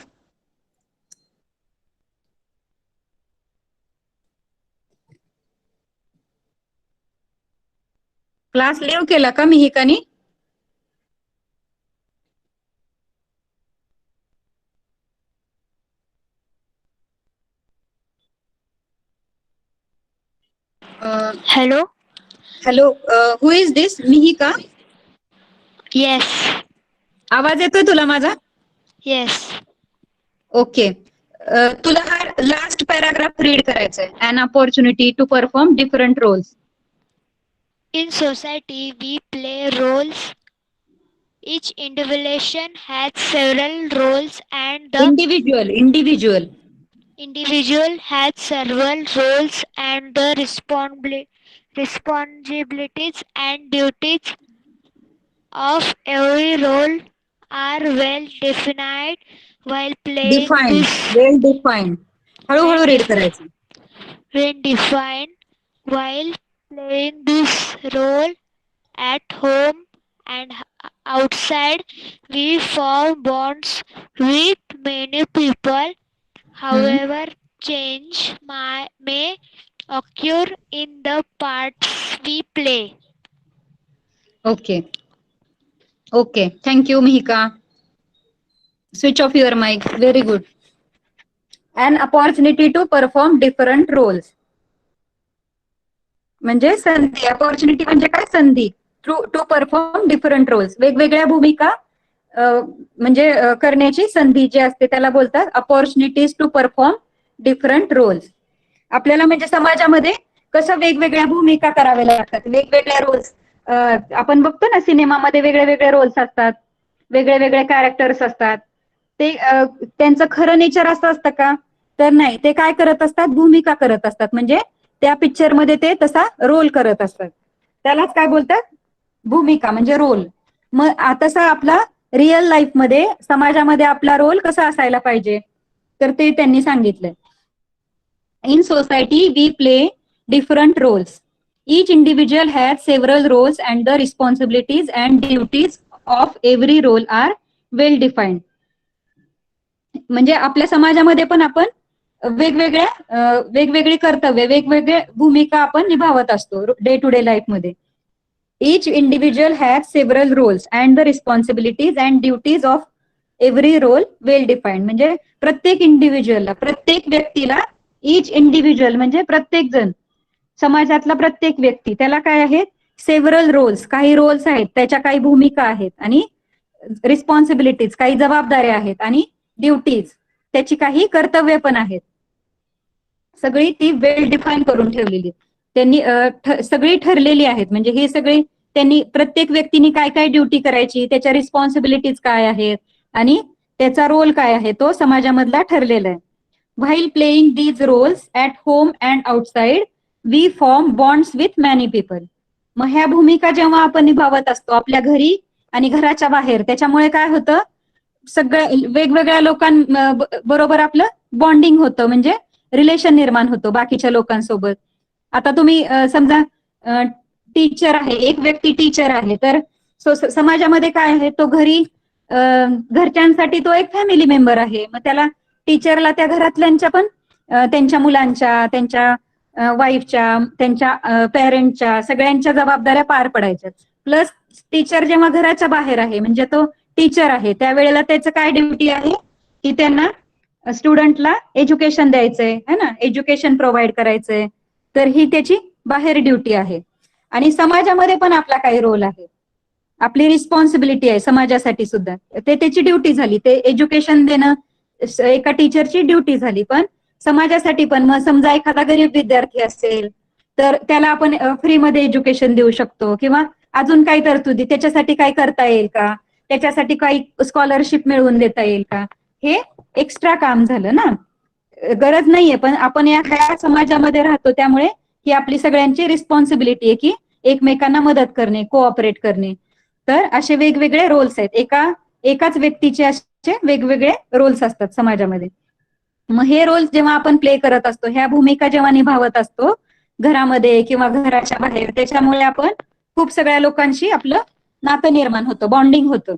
A: Class leave केला का मिहिकानी?
B: Hello?
A: Hello, who is this? Mihika?
B: Yes.
A: आवाज येतोय तुला माझा?
B: Yes.
A: Okay. तुला हा last paragraph read करायचा आहे. An opportunity to perform different roles.
B: In society, we play roles. Each individual has several roles, and the
A: Individual.
B: individual has several roles, and the responsibilities and duties of every role are well defined while playing
A: Defined.
B: this
A: Well defined. हळूहळू read करायचं.
B: when defined while playing this role at home and outside. We form bonds with many people. However, change may occur in the parts we play.
A: Okay. Okay. Thank you, Mihika. Switch off your mic. Very good. An opportunity to perform different roles. म्हणजे संधी. Opportunity म्हणजे काय? संधी. To perform different roles. वेगवेगळ्या भूमिका म्हणजे करण्याची संधी जी असते त्याला बोलतात opportunities to perform different roles. आपल्याला म्हणजे समाजामध्ये कसं वेगवेगळ्या भूमिका कराव्या लागतात, वेगवेगळ्या रोल्स. आपण बघतो ना सिनेमामध्ये वेगळे वेगळे रोल्स असतात, वेगळे वेगळे कॅरेक्टर्स असतात. ते त्यांचं खरं नेचर असं असतं का? तर नाही. ते काय करत असतात? भूमिका करत असतात. म्हणजे त्या पिक्चर मध्ये ते तसा रोल करत असतात. त्यालाच काय बोलतात? भूमिका म्हणजे रोल. मग तसा आपला रिअल लाईफ मध्ये समाजामध्ये आपला रोल कसा असायला पाहिजे तर ते त्यांनी सांगितलंय. In society we play different roles. Each individual has several roles and the responsibilities and duties of every role are well defined. म्हणजे आपल्या समाजामध्ये पण आपण वेगवेगळी कर्तव्य, वेगवेगळे भूमिका आपण निभावत असतो डे टू डे लाईफ मध्ये. Each individual has several roles and the responsibilities and duties of every role well defined. म्हणजे प्रत्येक इंडिव्हिज्युअलला, प्रत्येक व्यक्तीला, each individual म्हणजे प्रत्येक जण, समाजातला प्रत्येक व्यक्ती, त्याला काय आहेत? सेव्हरल रोल्स, काही रोल्स आहेत, त्याच्या काही भूमिका आहेत, आणि रिस्पॉन्सिबिलिटीज, काही जबाबदाऱ्या आहेत, आणि ड्युटीज, त्याची काही कर्तव्य पण आहेत. सगळी ती वेल डिफाईन करून ठेवलेली त्यांनी, सगळी ठरलेली आहेत. म्हणजे हे सगळे त्यांनी प्रत्येक व्यक्तीने काय काय ड्युटी करायची, त्याच्या रिस्पॉन्सिबिलिटीज काय आहेत, आणि त्याचा रोल काय आहे, तो समाजामधला ठरलेला आहे. While playing these roles at home and outside we form bonds with many people. मग ह्या भूमिका जेव्हा आपण निभावत असतो आपल्या घरी आणि घराच्या बाहेर, त्याच्यामुळे काय होतं? सगळ्या वेगवेगळ्या लोकांबरोबर आपलं बॉन्डिंग होतं, म्हणजे रिलेशन निर्माण होतो बाकीच्या लोकांसोबत. आता तुम्ही समजा टीचर आहे, एक व्यक्ती टीचर आहे, तर समाजामध्ये काय आहे? तो घरी घरच्यांसाठी तो एक फॅमिली मेंबर आहे. मग त्याला टीचरला त्या घरातल्यांच्या पण, त्यांच्या मुलांच्या, त्यांच्या वाईफच्या, त्यांच्या पेरेंटच्या, सगळ्यांच्या जबाबदाऱ्या पार पडायच्या. प्लस टीचर जेव्हा घराच्या बाहेर आहे, म्हणजे तो टीचर आहे, त्यावेळेला त्याचं काय ड्युटी आहे की त्यांना स्टुडंटला एज्युकेशन द्यायचंय, है ना, एज्युकेशन प्रोव्हाइड करायचंय. तर ही त्याची बाहेर ड्युटी आहे. आणि समाजामध्ये पण आपला काही रोल आहे, आपली रिस्पॉन्सिबिलिटी आहे समाजासाठी सुद्धा. ते त्याची ड्युटी झाली, ते एज्युकेशन देणं, एका टीचरची ड्युटी झाली. पण समाजासाठी पण मग समजा एखादा गरीब विद्यार्थी असेल तर त्याला आपण फ्रीमध्ये एज्युकेशन देऊ शकतो, किंवा अजून काही तरतुदी त्याच्यासाठी काय करता येईल का, त्याच्यासाठी काही स्कॉलरशिप मिळवून देता येईल का, हे एक्स्ट्रा काम झालं ना. गरज नाहीये, पण आपण ह्या समाजामध्ये राहतो त्यामुळे ही आपली सगळ्यांची रिस्पॉन्सिबिलिटी आहे की एकमेकांना मदत करणे, कोऑपरेट करणे. तर असे वेगवेगळे रोल्स आहेत. एकाच व्यक्तीचे असे वेगवेगळे रोल्स असतात समाजामध्ये. मग हे रोल्स जेव्हा आपण प्ले करत असतो, ह्या भूमिका जेव्हा निभावत असतो घरामध्ये किंवा घराच्या बाहेर, त्याच्यामुळे आपण खूप सगळ्या लोकांशी आपलं नातं निर्माण होतं, बॉन्डिंग होतं.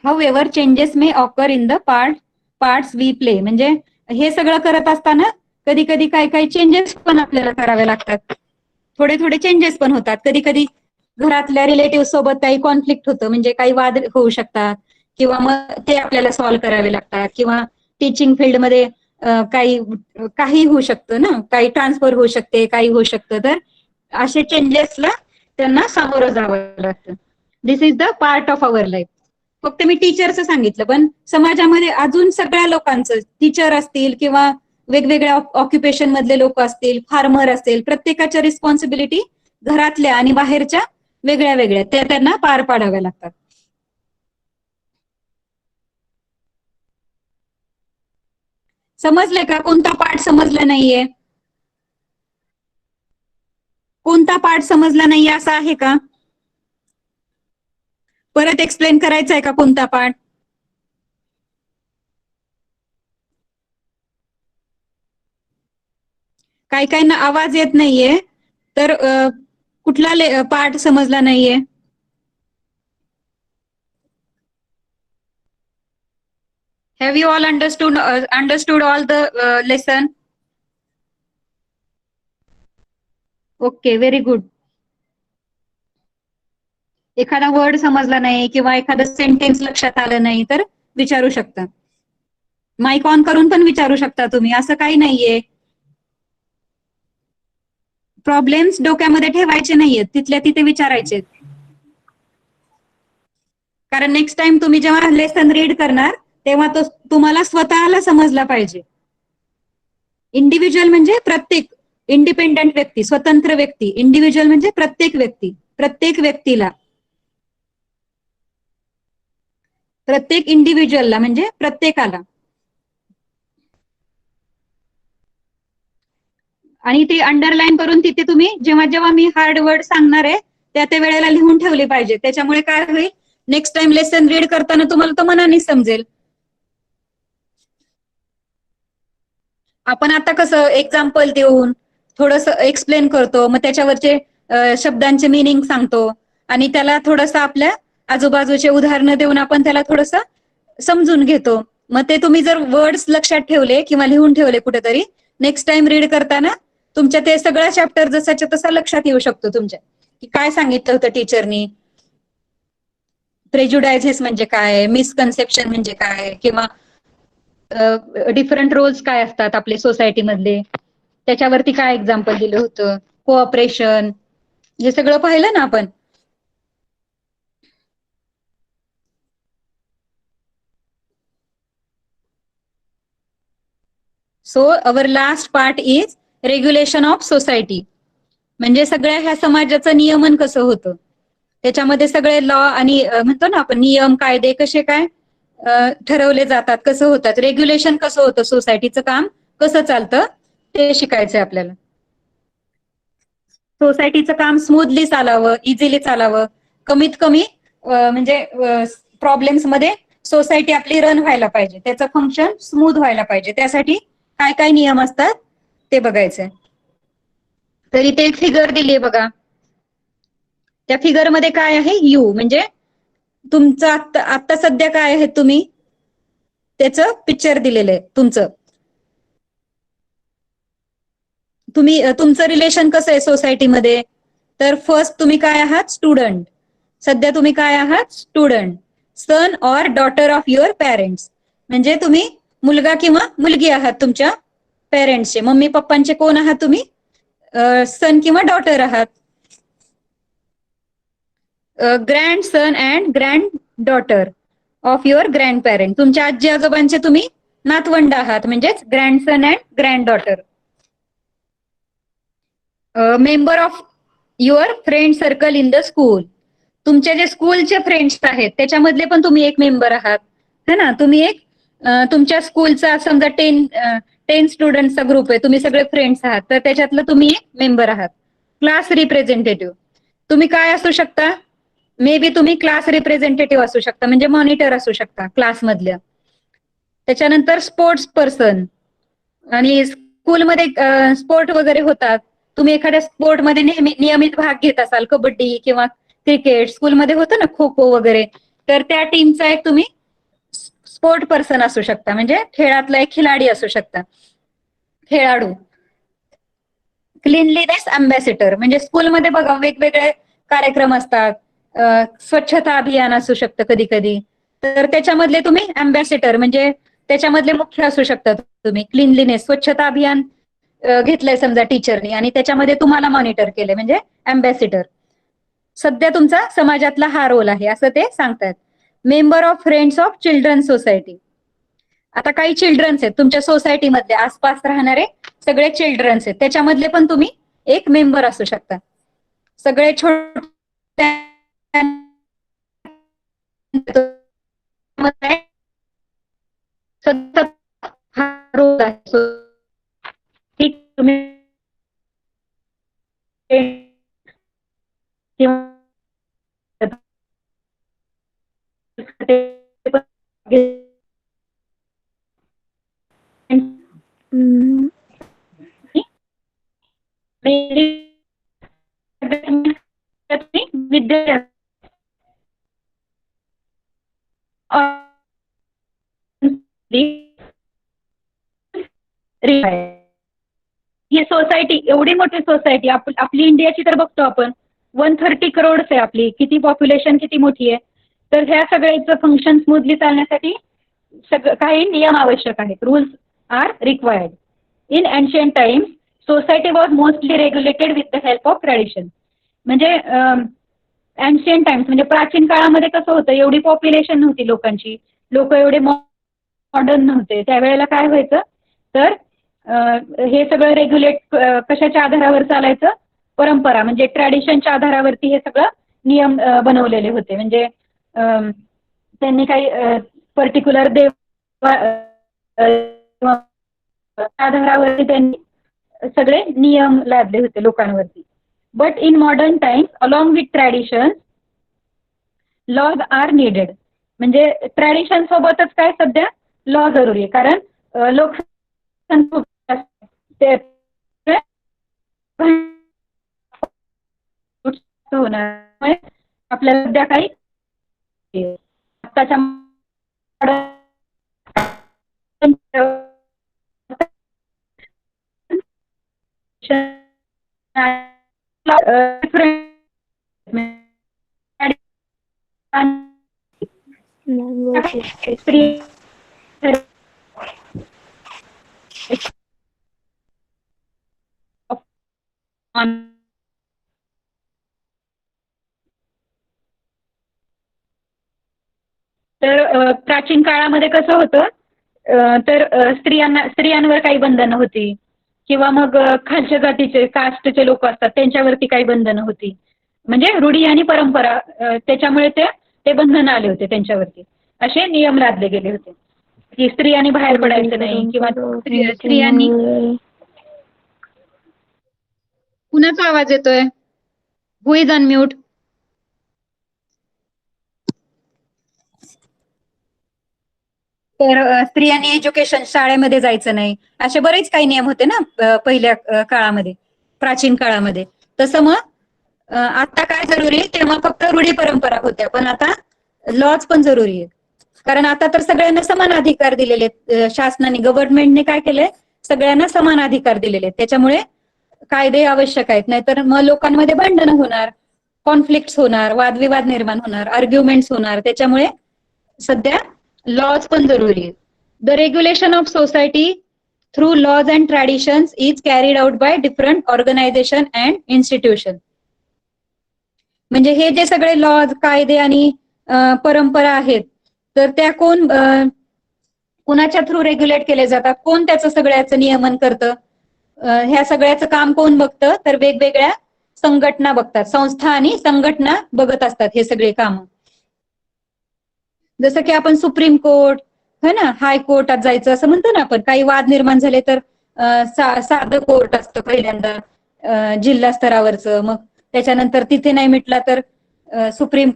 A: However changes may occur in the parts we play. म्हणजे हे सगळं करत असताना कधी कधी काही चेंजेस पण आपल्याला करावे लागतात, थोडे चेंजेस पण होतात. कधी कधी घरातल्या रिलेटिव्ह सोबत काही कॉन्फ्लिक्ट होतं, म्हणजे काही वाद होऊ शकतात, किंवा मग ते आपल्याला सॉल्व्ह करावे लागतात, किंवा टीचिंग फील्डमध्ये काही होऊ शकतं ना, काही ट्रान्सफर होऊ शकते, काही होऊ शकतं. तर असे चेंजेसला त्यांना सामोरं जावं लागतं. This is the part of our life. फक्त मी टीचरचं सांगितलं, पण समाजामध्ये अजून सगळ्या लोकांचं, टीचर असतील किंवा वेगवेगळ्या ऑक्युपेशन मधले लोक असतील, फार्मर असतील, प्रत्येकाच्या रिस्पॉन्सिबिलिटी घरातल्या आणि बाहेरच्या वेगळ्या वेगळ्या त्या त्यांना पार पाडाव्या लागतात. समजले का? कोणता पार्ट समजला नाहीये? कोणता पार्ट समजला नाहीये असं आहे का? परत एक्सप्लेन करायचा आहे का कोणता पार्ट? काही ना आवाज येत नाहीये, तर कुठला पार्ट समजला नाहीये? Have you all understood all the lesson? Okay, very good. एखादा वर्ड समजला नाही किंवा एखादं सेंटेन्स लक्षात आलं नाही तर विचारू शकता. माईक ऑन करून पण विचारू शकता तुम्ही, असं काही नाहीये. प्रॉब्लेम्स डोक्यामध्ये ठेवायचे नाहीयेत, तिथल्या तिथे विचारायचे. कारण नेक्स्ट टाइम तुम्ही जेव्हा लेसन रीड करणार तेव्हा तो तुम्हाला स्वतःला समजला पाहिजे. इंडिव्हिज्युअल म्हणजे प्रत्येक इंडिपेंडंट व्यक्ती, स्वतंत्र व्यक्ती. इंडिव्हिज्युअल म्हणजे प्रत्येक व्यक्ती, प्रत्येक व्यक्तीला, प्रत्येक इंडिव्हिज्युअलला म्हणजे प्रत्येकाला. आणि ते अंडरलाईन करून तिथे तुम्ही जेव्हा जेव्हा मी हार्ड वर्ड सांगणार आहे त्या वेळेला लिहून ठेवले पाहिजे. त्याच्यामुळे काय होईल, नेक्स्ट टाइम लेसन रीड करताना तुम्हाला तो मनाने समजेल. आपण आता कसं एक्झाम्पल देऊन थोडस एक्सप्लेन करतो, मग त्याच्यावरचे शब्दांचे मिनिंग सांगतो आणि त्याला थोडस आपल्या आजूबाजूचे उदाहरणं देऊन आपण त्याला थोडस समजून घेतो. मग ते तुम्ही जर वर्ड्स लक्षात ठेवले किंवा लिहून ठेवले कुठेतरी, नेक्स्ट टाइम रीड करताना तुमच्या ते सगळा चॅप्टर जसाच्या तसा लक्षात येऊ शकतो तुमच्या, की काय सांगितलं होतं टीचरनी, प्रेज्युडायझेस म्हणजे काय, मिसकन्सेप्शन म्हणजे काय, किंवा डिफरंट रोल्स काय असतात आपले सोसायटी मधले, त्याच्यावरती काय एक्झाम्पल दिलं होतं, कोऑपरेशन, हे सगळं पाहिलं ना आपण. So our last part is regulation of society. म्हणजे सगळ्या ह्या समाजाचं नियमन कसं होतं, त्याच्यामध्ये सगळे लॉ आणि म्हणतो ना आपण नियम कायदे कसे काय ठरवले जातात, कसं होतात, रेग्युलेशन कसं होतं, सोसायटीचं काम कसं चालतं ते शिकायचंय आपल्याला. सोसायटीचं काम स्मूथली चालावं, इझिली चालावं, कमीत कमी म्हणजे प्रॉब्लेम्स मध्ये सोसायटी आपली रन व्हायला पाहिजे, त्याचं फंक्शन स्मूथ व्हायला पाहिजे. त्यासाठी काय काय नियम असतात ते बघायचंय. तर इथे एक फिगर दिली आहे बघा. त्या फिगर मध्ये काय आहे, यू म्हणजे तुमचं आता सध्या काय आहे तुम्ही, त्याचं पिक्चर दिलेलं आहे तुमचं. तुमचं रिलेशन कसं आहे सोसायटीमध्ये, तर फर्स्ट तुम्ही काय आहात, स्टुडंट. सध्या तुम्ही काय आहात, student. Son or daughter of your parents म्हणजे तुम्ही मुलगा किंवा मुलगी आहात तुमच्या पेरेंट्सचे, मम्मी पप्पांचे कोण आहात तुम्ही, सन किंवा डॉटर आहात. Grandson and granddaughter of your grandparent. तुमच्या आजी आजोबांचे तुम्ही नातवंड आहात, म्हणजेच grandson and granddaughter. Member of your friend circle in the school. तुमचे जे स्कूलचे फ्रेंड्स आहेत त्याच्यामधले पण तुम्ही एक मेंबर आहात, है ना. तुम्ही एक तुमच्या स्कूलचा समजा 10 स्टुडंटचा ग्रुप आहे, तुम्ही सगळे फ्रेंड्स आहात, तर त्याच्यातलं तुम्ही एक मेंबर आहात. Class representative. तुम्ही काय असू शकता? मे बी तुम्ही क्लास रिप्रेझेंटेटिव्ह असू शकता, म्हणजे मॉनिटर असू शकता क्लासमधल्या. त्याच्यानंतर स्पोर्ट्स पर्सन. आणि स्कूलमध्ये स्पोर्ट वगैरे होतात, तुम्ही एखाद्या स्पोर्टमध्ये नियमित भाग घेत असाल, कबड्डी किंवा क्रिकेट स्कूलमध्ये होतं ना, खो खो वगैरे, तर त्या टीमचा एक तुम्ही स्पोर्ट पर्सन असू शकता, म्हणजे खेळातला एक खिलाडी असू शकता, खेळाडू. क्लीनलीनेस अँबॅसिडर, म्हणजे स्कूलमध्ये बघा वेगवेगळे कार्यक्रम असतात, स्वच्छता अभियान असू शकतं कधी कधी, तर त्याच्यामधले तुम्ही अँबॅसिडर म्हणजे त्याच्यामधले मुख्य असू शकता तुम्ही. क्लीनलीनेस स्वच्छता अभियान घेतलंय समजा टीचरनी आणि त्याच्यामध्ये तुम्हाला मॉनिटर केलंय, म्हणजे अँबॅसिडर. सध्या तुमचा समाजातला हा रोल आहे असं ते सांगतात. Member of friends of children society. आता काही चिल्ड्रन्स आहेत तुमच्या सोसायटीमधले, आसपास राहणारे सगळे चिल्ड्रन्स आहेत, त्याच्यामधले पण तुम्ही एक मेंबर असू शकता. सगळे छोटे हा रोल आहे. ठीक, तुम्ही विद्या ही सोसायटी एवढी मोठी सोसायटी आपली इंडियाची तर बघतो आपण 130 करोड आहे आपली, किती पॉप्युलेशन किती मोठी आहे. तर ह्या सगळ्याचं फंक्शन स्मूथली चालण्यासाठी काही नियम आवश्यक आहेत. Rules are required. In ancient times society was mostly regulated with the help of tradition. म्हणजे एन्शियंट टाइम्स म्हणजे प्राचीन काळामध्ये कसं होतं, एवढी पॉप्युलेशन नव्हती लोकांची, लोक एवढे मॉडर्न नव्हते, त्यावेळेला काय व्हायचं तर हे सगळं रेग्युलेट कशाच्या आधारावर चालायचं, परंपरा म्हणजे ट्रॅडिशनच्या आधारावरती हे सगळं नियम बनवलेले होते. म्हणजे त्यांनी काही पर्टिक्युलर देव आधारावरती त्यांनी सगळे नियम लादले होते लोकांवरती. But in modern times along with tradition laws are needed. म्हणजे ट्रॅडिशन सोबतच काय सध्या लॉ जरुरी आहे, कारण लोक होणार आपल्याला सध्या काही आत्ताच्या तर प्राचीन काळामध्ये कसं होतं, तर स्त्रियांवर काही बंधनं होती, किंवा मग खालच्या जातीचे कास्टचे लोक असतात त्यांच्यावरती काही बंधनं होती. म्हणजे रूढी आणि परंपरा त्याच्यामुळे ते बंधनं आले होते त्यांच्यावरती. असे नियम लादले गेले होते की स्त्रियांनी बाहेर पडायचं नाही, किंवा स्त्रियांनी. कुणाचा आवाज येतोय? हु इज अनम्यूट? तर स्त्रियांनी एज्युकेशन शाळेमध्ये जायचं नाही, असे बरेच काही नियम होते ना पहिल्या काळामध्ये, प्राचीन काळामध्ये. तसं मग आता काय जरुरी आहे, तेव्हा फक्त रूढी परंपरा होत्या, पण आता लॉज पण जरुरी आहे. कारण आता तर सगळ्यांना समान अधिकार दिलेले आहेत शासनाने, गव्हर्नमेंटने काय केलंय, सगळ्यांना समान अधिकार दिलेले आहेत. त्याच्यामुळे कायदे आवश्यक आहेत, नाहीतर मग लोकांमध्ये भांडणं होणार, कॉन्फ्लिक्ट होणार, वादविवाद निर्माण होणार, आर्ग्युमेंट्स होणार. त्याच्यामुळे सध्या लॉज पण जरुरी आहे. The regulation of society through laws and traditions is carried out by different organization and institution. म्हणजे हे जे सगळे लॉज, कायदे आणि परंपरा आहेत तर त्या कुणाच्या थ्रू रेग्युलेट केले जातात, कोण त्याचं सगळ्याचं नियमन करतं, ह्या सगळ्याचं काम कोण बघतं, तर वेगवेगळ्या संघटना बघतात, संस्था आणि संघटना बघत असतात हे सगळे काम. जसं की आपण सुप्रीम कोर्ट है ना, हाय कोर्टात जायचं असं म्हणतो ना आपण, काही वाद निर्माण झाले तर साधं कोर्ट असतं पहिल्यांदा जिल्हा स्तरावरचं, मग त्याच्यानंतर तिथे नाही मिटला तर सुप्रीम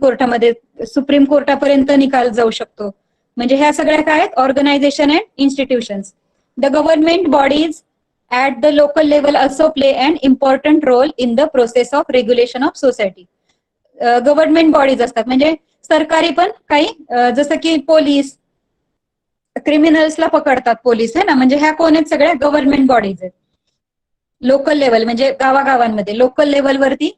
A: कोर्टापर्यंत निकाल जाऊ शकतो. म्हणजे ह्या सगळ्या काय आहेत, organization and institutions. The government bodies at the local level also play an important role in the process of regulation of society. Government bodies असतात म्हणजे सरकारी पण काही, जसं की पोलीस क्रिमिनल्सला पकडतात पोलीस है ना, म्हणजे ह्या कोण आहेत, सगळ्या गव्हर्नमेंट बॉडीज आहेत. लोकल लेवल म्हणजे गावागावांमध्ये, लोकल लेवलवरती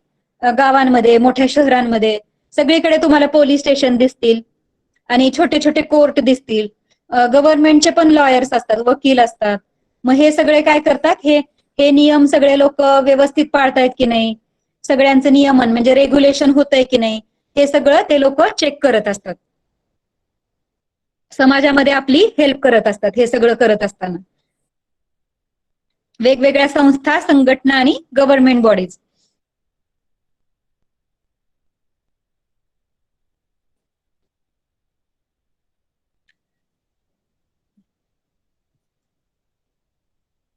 A: गावांमध्ये, मोठ्या शहरांमध्ये सगळीकडे तुम्हाला पोलीस स्टेशन दिसतील आणि छोटे छोटे कोर्ट दिसतील. गव्हर्नमेंटचे पण लॉयर्स असतात, वकील असतात. मग हे सगळे काय करतात, हे नियम सगळे लोक व्यवस्थित पाळतायत की नाही, सगळ्यांचं नियमन म्हणजे रेग्युलेशन होतंय की नाही, हे सगळं ते लोक चेक करत असतात. समाजामध्ये आपली हेल्प करत असतात हे सगळं करत असताना. वेगवेगळ्या संस्था, संघटना आणि गव्हर्नमेंट बॉडीज.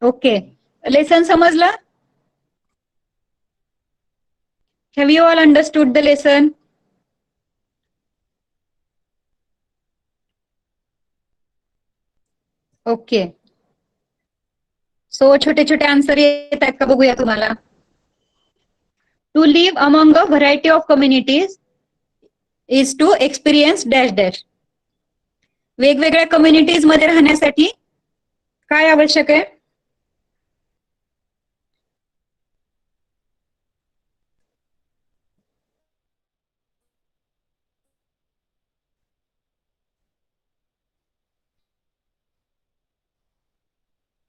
A: ओके, लेसन समजलं? Have you all understood the lesson? Okay, so छोटे छोटे आन्सर येत आहेत का बघूया तुम्हाला. To live among a variety of communities is to experience dash dash. वेगवेगळ्या कम्युनिटीज मध्ये राहण्यासाठी काय आवश्यक आहे?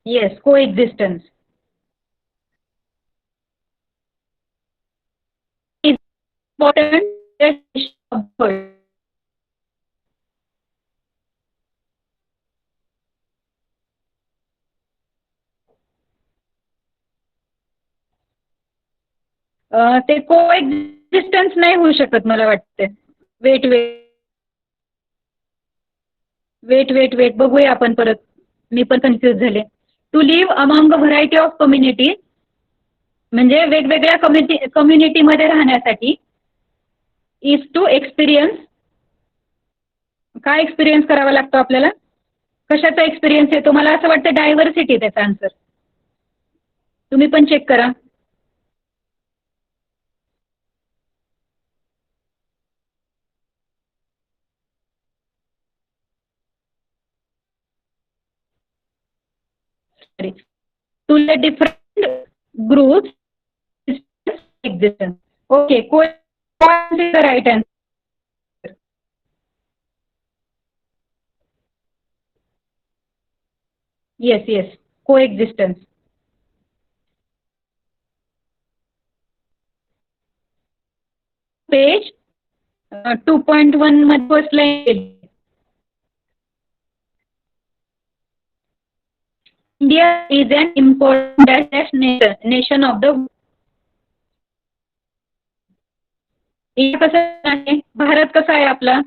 A: येस, को एक्झिस्टन्स. इम्पॉर्टंट. ते को एक्झिस्टन्स नाही होऊ शकत मला वाटते. Wait wait wait wait wait बघूया आपण परत, मी पण कन्फ्युज झाले. To live among a variety of community म्हणजे वेगवेगळ्या कम्युनिटीमध्ये राहण्यासाठी. इज टू एक्सपिरियन्स, काय एक्सपिरियन्स करावा लागतो आपल्याला, कशाचा एक्सपिरियन्स येतो? मला असं वाटतं डायव्हर्सिटी त्याचा आन्सर. तुम्ही पण चेक करा. To the different groups existence. Okay, co is the right answer. Yes yes, coexistence. Page 2.1 मध्ये first line. India is an important nation of the. India कसं आहे, भारत कसा आहे आपला?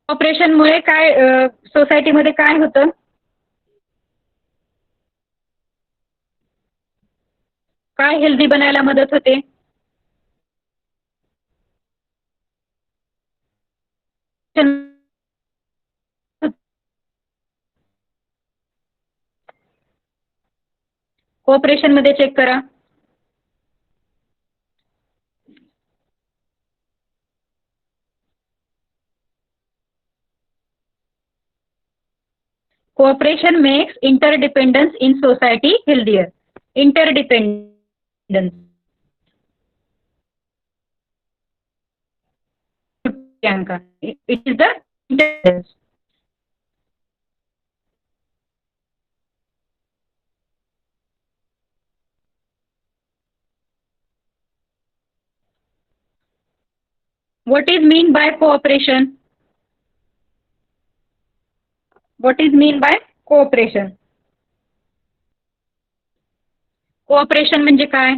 A: ऑपरेशनमुळे काय सोसायटीमध्ये काय होतं? काय हेल्दी बनायला मदत होते? कोऑपरेशन मध्ये चेक करा. Cooperation makes interdependence in society healthier. Interdependence. Priyanka. It is the intelligence. What is mean by cooperation? What is mean by cooperation? Cooperation म्हणजे काय?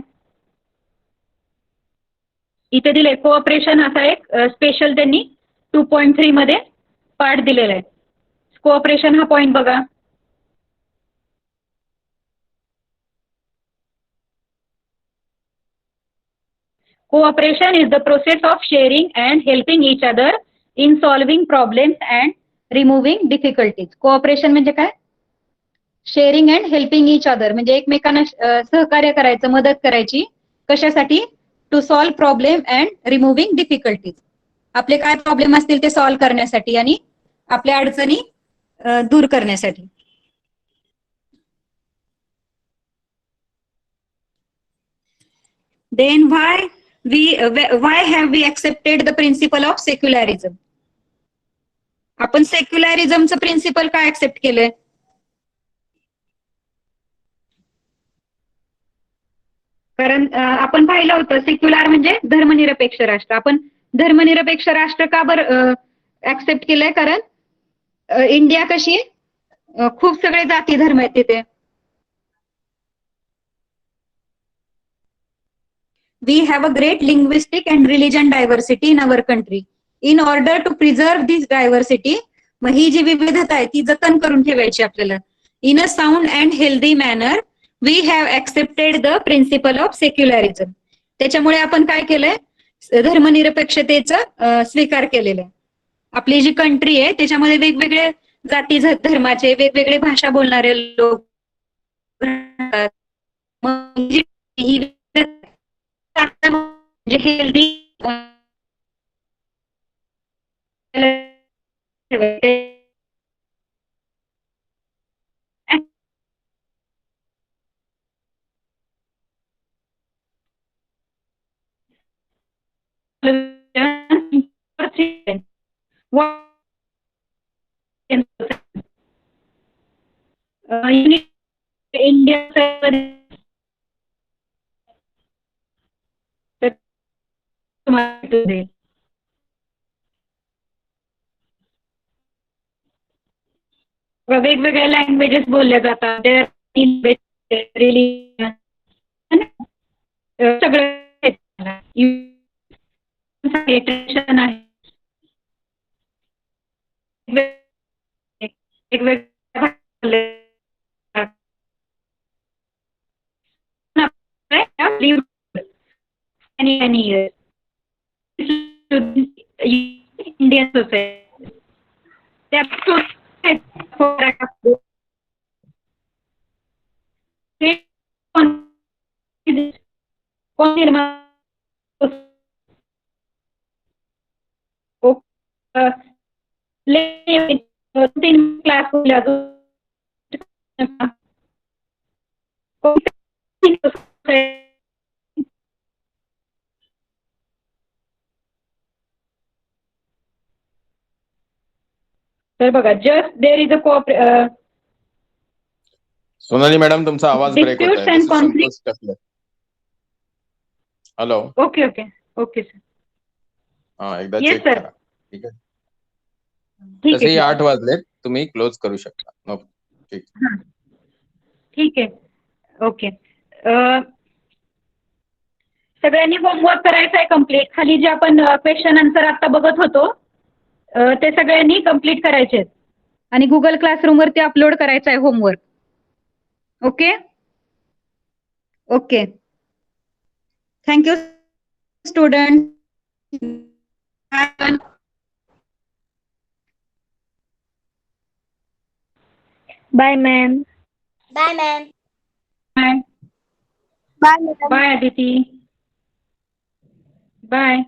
A: इथे दिले कोऑपरेशन असा एक स्पेशल त्यांनी 2.3 मध्ये पार्ट दिलेला आहे. कोऑपरेशन हा पॉइंट बघा. Cooperation is the process of sharing and helping each other in solving problems and removing difficulties. Cooperation म्हणजे काय? Sharing and helping each other म्हणजे एकमेकांना सहकार्य करायचं, मदत करायची. कशासाठी? To solve problem and removing difficulties. आपले काय प्रॉब्लेम असतील ते सॉल्व्ह करण्यासाठी आणि आपल्या अडचणी दूर करण्यासाठी. Then why have we accepted the principle of secularism? आपण सेक्युलरिझमचं प्रिन्सिपल काय ऍक्सेप्ट केलंय? कारण आपण पाहिलं होतं सेक्युलर म्हणजे धर्मनिरपेक्ष राष्ट्र. आपण धर्मनिरपेक्ष राष्ट्र का बरं ऍक्सेप्ट केलंय? कारण इंडिया कशी खूप सगळे जाती धर्म आहेत तिथे. We have a great linguistic and religion diversity in our country. In order to preserve this diversity, मग ही जी विविधता आहे ती जतन करून ठेवायची आपल्याला. In a sound and healthy manner, we have accepted the principle of secularism. त्याच्यामुळे आपण काय केलंय? धर्मनिरपेक्षतेचा स्वीकार केलेला आहे. आपली जी कंट्री आहे त्याच्यामध्ये वेगवेगळे जाती धर्माचे, वेगवेगळे भाषा बोलणारे लोक, म्हणजे हेल्दी इंडिया वेगवेगळ्या लँग्वेजेस बोलल्या जातात. सगळं आहे. any years Indian society. Class तर बघा just there is a
D: Sonali madam तुमचा आवाज ब्रेक होत आहे. Hello.
A: Okay okay okay sir.
D: हा एकदा
A: Yes,
D: चेक
A: sir.
D: करा. ठीक आहे.
A: ठीक
D: तसेही
A: आहे
D: 8 वाजलेत, तुम्ही क्लोज करू शकता. नो ठीक.
A: ठीक आहे. ओके. सगळ्यांनी होमवर्क करायचा आहे कम्प्लीट. खाली जे आपण क्वेश्चन आन्सर आता बघत होतो ते सगळ्यांनी कम्प्लीट करायचे आहेत आणि गुगल क्लासरूम वरती अपलोड करायचं आहे homework. Okay okay. Thank you student.
B: Bye ma'am. Bye ma'am.
A: Bye
B: bye ma'am.
A: Bye Aditi. Bye.